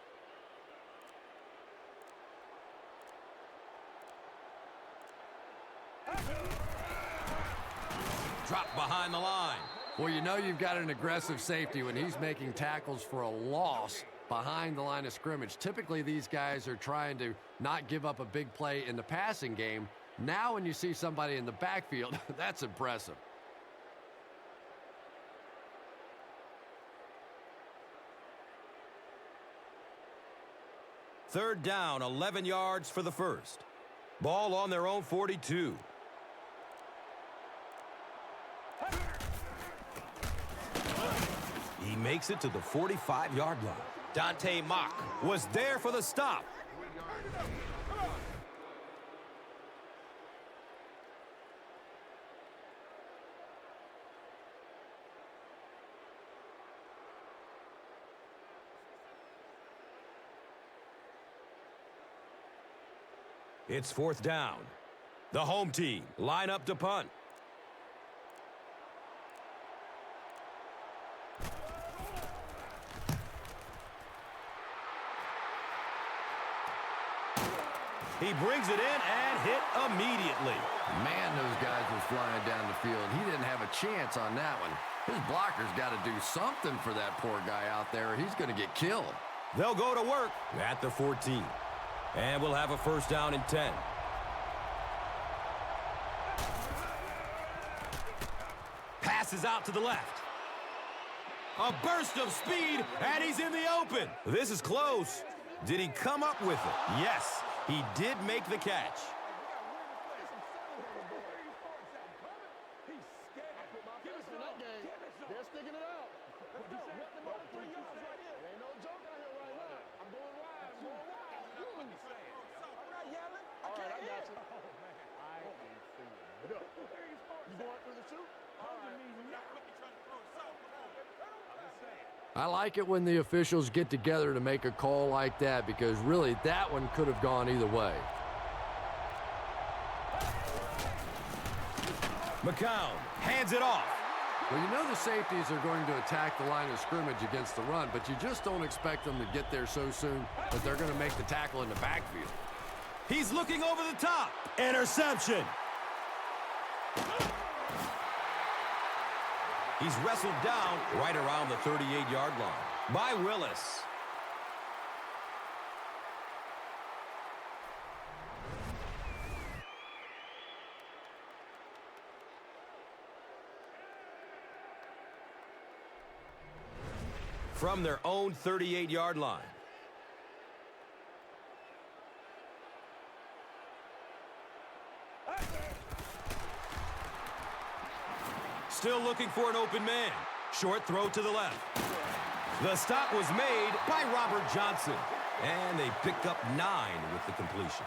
Drop behind the line. Well, you know you've got an aggressive safety when he's making tackles for a loss behind the line of scrimmage. Typically, these guys are trying to not give up a big play in the passing game. Now, when you see somebody in the backfield, that's impressive. Third down, 11 yards for the first. Ball on their own 42. He makes it to the 45-yard line. Dante Mock Was there for the stop. It's fourth down. The home team line up to punt. He brings it in and hit immediately. Man, those guys were flying down the field. He didn't have a chance on that one. His blocker's got to do something for that poor guy out there, or he's going to get killed. They'll go to work at the 14. And we'll have a first down and 10. Passes out to the left. A burst of speed, and he's in the open. This is close. Did he come up with it? Yes, he did make the catch. I like it when the officials get together to make a call like that because really that one could have gone either way. McCown hands it off. Well, you know the safeties are going to attack the line of scrimmage against the run, but you just don't expect them to get there so soon that they're going to make the tackle in the backfield. He's looking over the top. Interception. He's wrestled down right around the 38-yard line by Willis. From their own 38-yard line. Still looking for an open man. Short throw to the left. The stop was made by Robert Johnson. And they pick up 9 with the completion.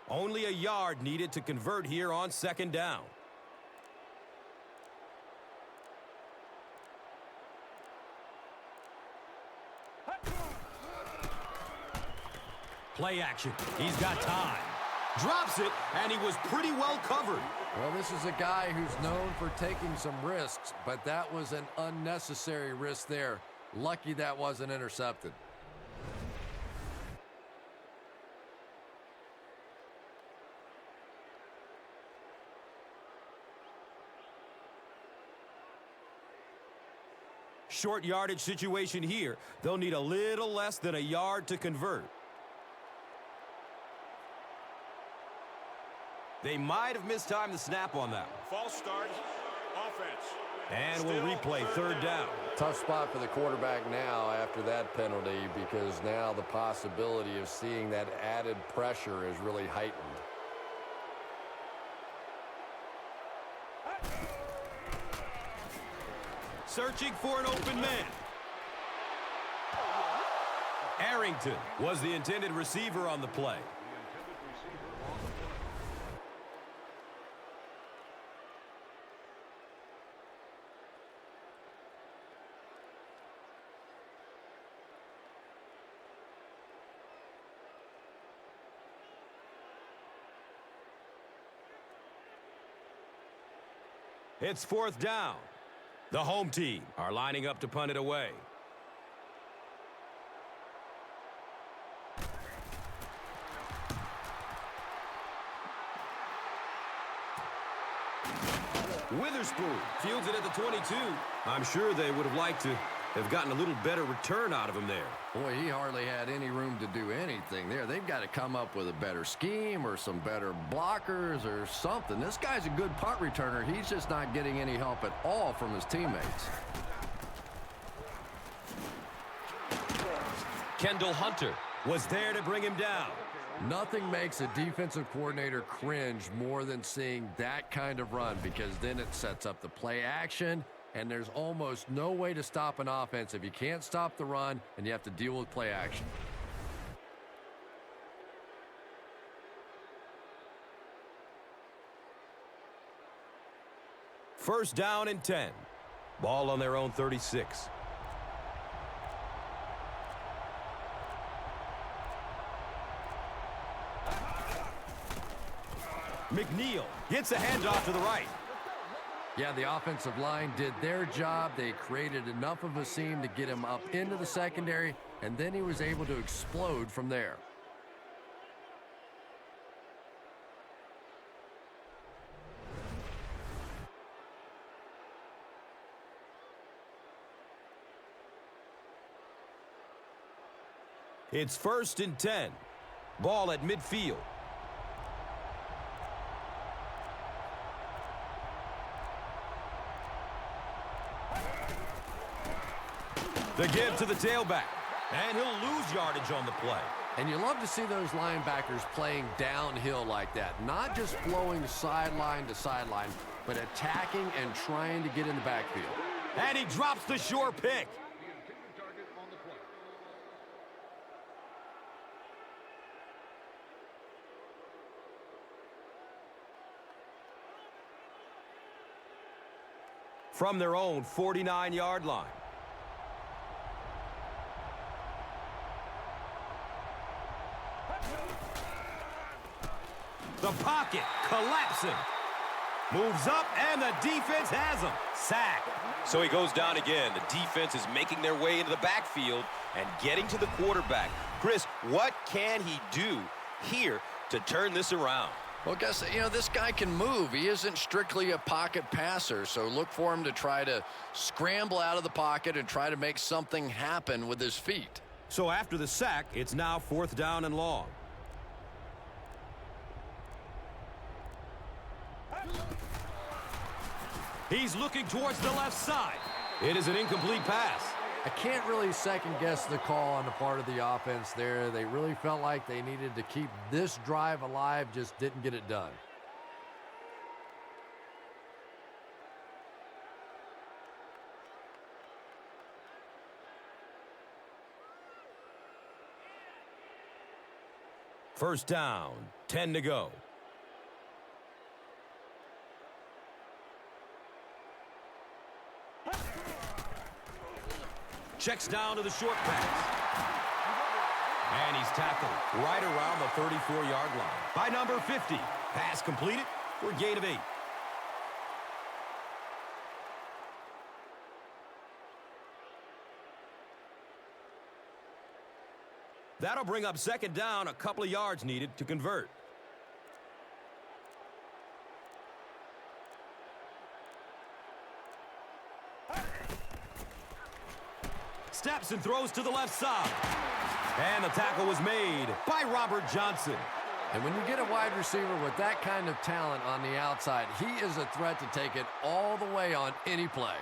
Only a yard needed to convert here on second down. Play action. He's got time. Drops it, and he was pretty well covered. Well, this is a guy who's known for taking some risks, but that was an unnecessary risk there. Lucky that wasn't intercepted. Short yardage situation here. They'll need a little less than a yard to convert. They might have mistimed the snap on that one. False start, offense. And we'll replay third down. Tough spot for the quarterback now after that penalty, because now the possibility of seeing that added pressure is really heightened. Searching for an open man. Arrington was the intended receiver on the play. It's fourth down. The home team are lining up to punt it away. Witherspoon fields it at the 22. I'm sure they would have liked to have gotten a little better return out of him there. Boy, he hardly had any room to do anything there. They've got to come up with a better scheme or some better blockers or something. This guy's a good punt returner. He's just not getting any help at all from his teammates. Kendall Hunter was there to bring him down. Nothing makes a defensive coordinator cringe more than seeing that kind of run, because then it sets up the play action, and there's almost no way to stop an offense if you can't stop the run and you have to deal with play action. First down and 10. Ball on their own 36. McNeal gets a handoff to the right. Yeah, the offensive line did their job. They created enough of a seam to get him up into the secondary, and then he was able to explode from there. It's first and 10. Ball at midfield. The give to the tailback, and he'll lose yardage on the play. And you love to see those linebackers playing downhill like that, not just flowing sideline to sideline, but attacking and trying to get in the backfield. And he drops the sure pick. From their own 49-yard line. The pocket collapsing. Moves up, and the defense has him. Sack. So he goes down again. The defense is making their way into the backfield and getting to the quarterback. Chris, what can he do here to turn this around? Well, Gus, this guy can move. He isn't strictly a pocket passer, so look for him to try to scramble out of the pocket and try to make something happen with his feet. So after the sack, it's now 4th down and long. He's looking towards the left side. It is an incomplete pass. I can't really second-guess the call on the part of the offense there. They really felt like they needed to keep this drive alive, just didn't get it done. First down, 10 to go. Checks down to the short pass. And he's tackled right around the 34-yard line by number 50. Pass completed for a gain of 8. That'll bring up 2nd down, a couple of yards needed to convert. Steps and throws to the left side. And the tackle was made by Robert Johnson. And when you get a wide receiver with that kind of talent on the outside, he is a threat to take it all the way on any play.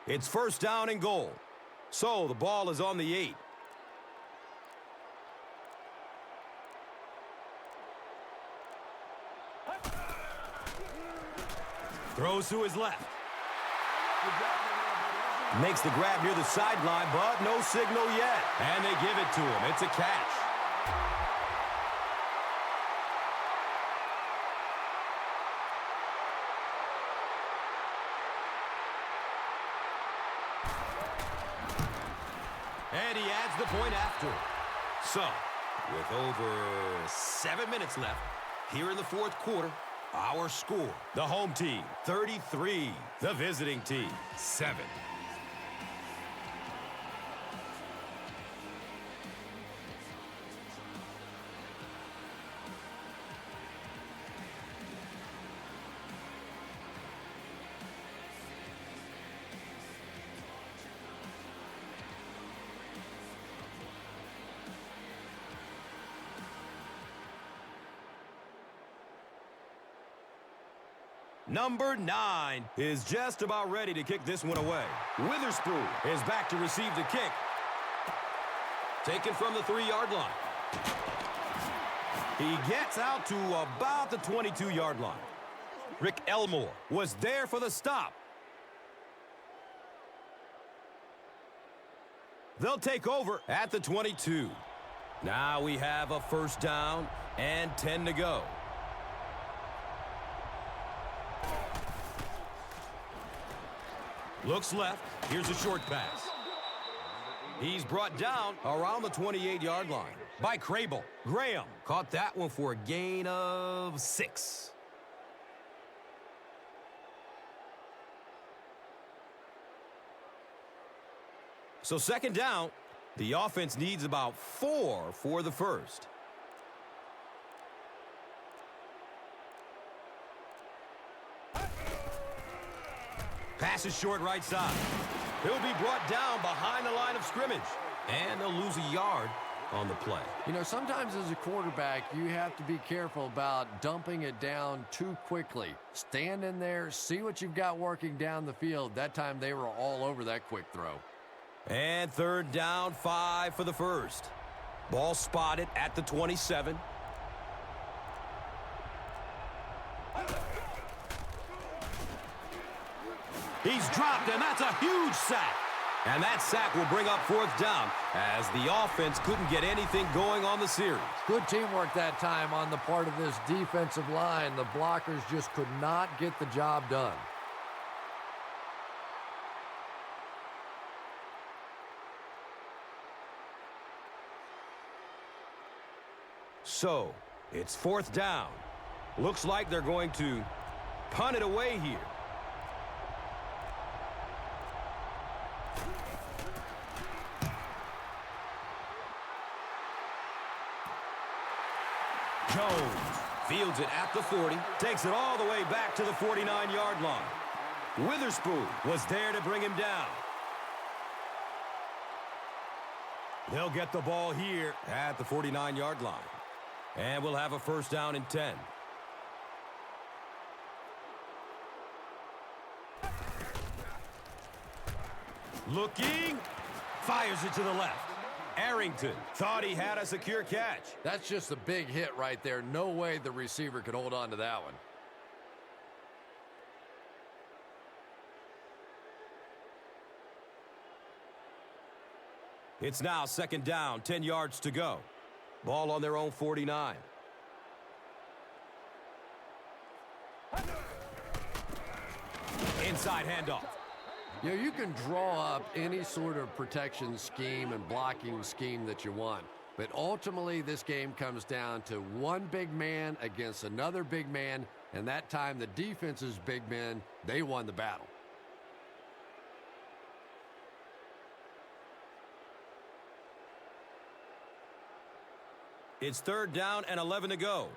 It's 1st down and goal. So the ball is on the 8. Throws to his left. Makes the grab near the sideline, but no signal yet. And they give it to him. It's a catch. And he adds the point after. So, with over 7 minutes left, here in the 4th quarter, our score, the home team, 33. The visiting team, 7. Number 9 is just about ready to kick this one away. Witherspoon is back to receive the kick. Taken from the 3-yard line. He gets out to about the 22-yard line. Rick Elmore was there for the stop. They'll take over at the 22. Now we have a 1st down and 10 to go. Looks left. Here's a short pass. He's brought down around the 28-yard line by Crable. Graham caught that one for a gain of 6. So 2nd down, the offense needs about 4 for the first. Pass is short right side. He'll be brought down behind the line of scrimmage. And they'll lose a yard on the play. Sometimes as a quarterback, you have to be careful about dumping it down too quickly. Stand in there, see what you've got working down the field. That time they were all over that quick throw. And 3rd down, 5 for the first. Ball spotted at the 27. He's dropped, and that's a huge sack. And that sack will bring up fourth down as the offense couldn't get anything going on the series. Good teamwork that time on the part of this defensive line. The blockers just could not get the job done. So, it's fourth down. Looks like they're going to punt it away here. Jones fields it at the 40, takes it all the way back to the 49-yard line. Witherspoon was there to bring him down. They'll get the ball here at the 49-yard line. And we'll have a first down and 10. Looking, fires it to the left. Arrington thought he had a secure catch. That's just a big hit right there. No way the receiver could hold on to that one. It's now second down, 10 yards to go. Ball on their own 49. Inside handoff. You know, you can draw up any sort of protection scheme and blocking scheme that you want. But ultimately, this game comes down to one big man against another big man. And that time, the defense's big men, they won the battle. It's third down and 11 to go.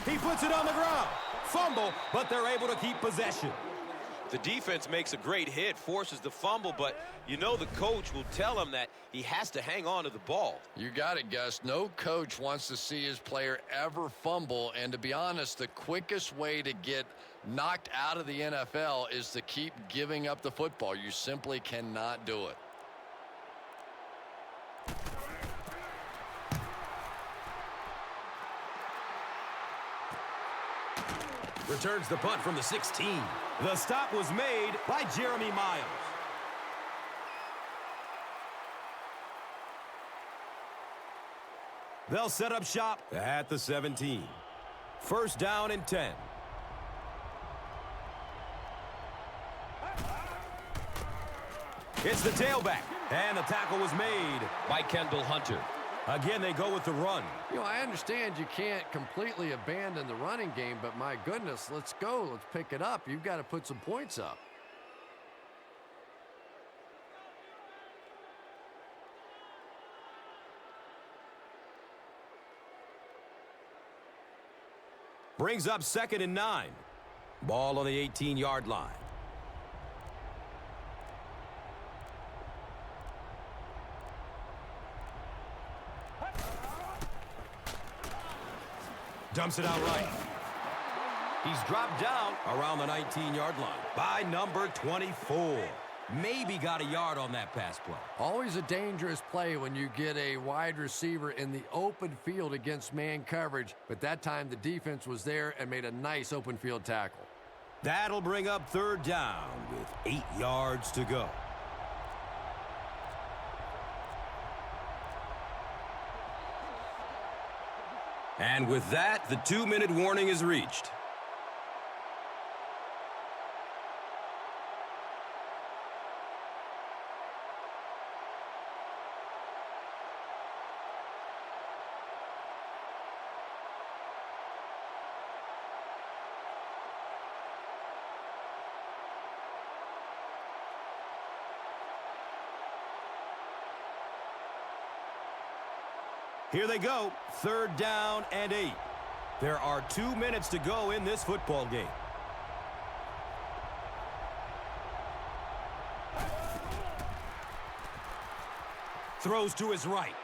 He puts it on the ground. Fumble, but they're able to keep possession. The defense makes a great hit, forces the fumble, but you know the coach will tell him that he has to hang on to the ball. You got it, Gus. No coach wants to see his player ever fumble, and to be honest, the quickest way to get knocked out of the NFL is to keep giving up the football. You simply cannot do it. Returns the punt from the 16. The stop was made by Jeremy Miles. They'll set up shop at the 17. First down and 10. It's the tailback, and the tackle was made by Kendall Hunter. Again, they go with the run. You know, I understand you can't completely abandon the running game, but my goodness, let's go. Let's pick it up. You've got to put some points up. Brings up second and 9. Ball on the 18-yard line. Dumps it out right. He's dropped down around the 19-yard line by number 24. Maybe got a yard on that pass play. Always a dangerous play when you get a wide receiver in the open field against man coverage, but that time the defense was there and made a nice open field tackle. That'll bring up third down with 8 yards to go. And with that, the 2-minute warning is reached. Here they go, third down and 8. There are 2 minutes to go in this football game. Throws to his right.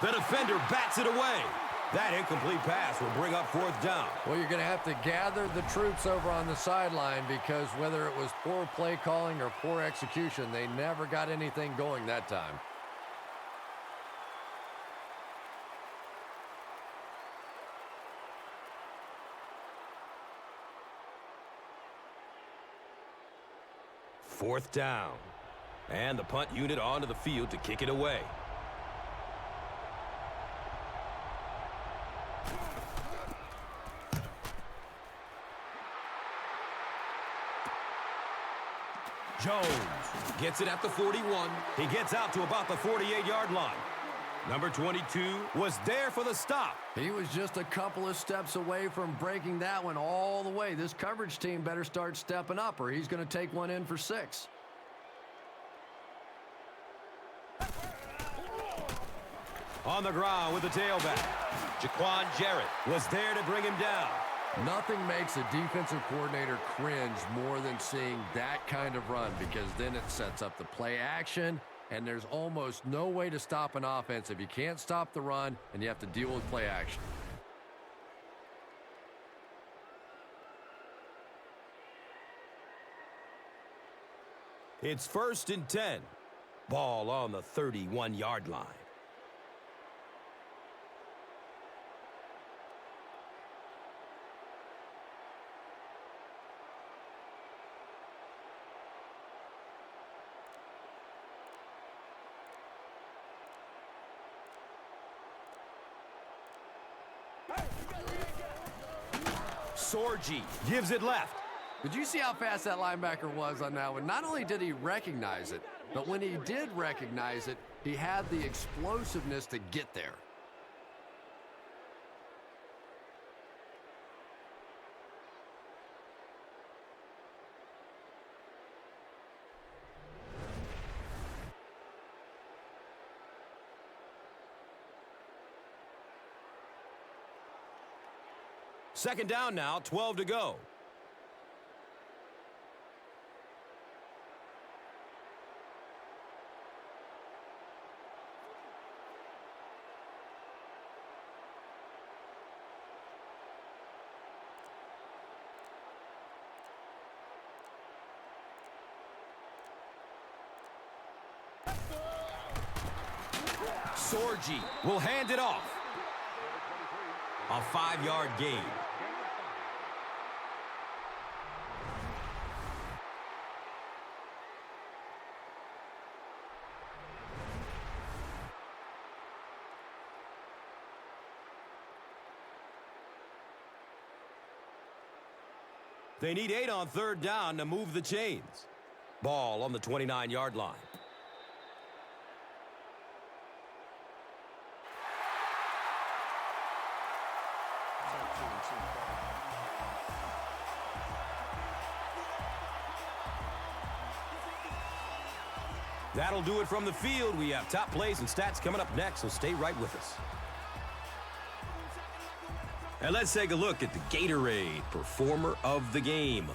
The defender bats it away. That incomplete pass will bring up fourth down. Well, you're going to have to gather the troops over on the sideline because whether it was poor play calling or poor execution, they never got anything going that time. 4th down. And the punt unit onto the field to kick it away. Jones gets it at the 41. He gets out to about the 48-yard line. Number 22 was there for the stop. He was just a couple of steps away from breaking that one all the way. This coverage team better start stepping up or he's going to take one in for 6. On the ground with the tailback. Jaquan Jarrett Was there to bring him down. Nothing makes a defensive coordinator cringe more than seeing that kind of run because then it sets up the play action, and there's almost no way to stop an offense if you can't stop the run and you have to deal with play action. It's 1st and 10. Ball on the 31-yard line. Sorgi gives it left. Did you see how fast that linebacker was on that one? Not only did he recognize it, but when he did recognize it, he had the explosiveness to get there. Second down now, 12 to go. Sorgi will hand it off. A 5-yard gain. They need 8 on 3rd down to move the chains. Ball on the 29-yard line. That'll do it from the field. We have top plays and stats coming up next, so stay right with us. And let's take a look at the Gatorade Performer of the Game.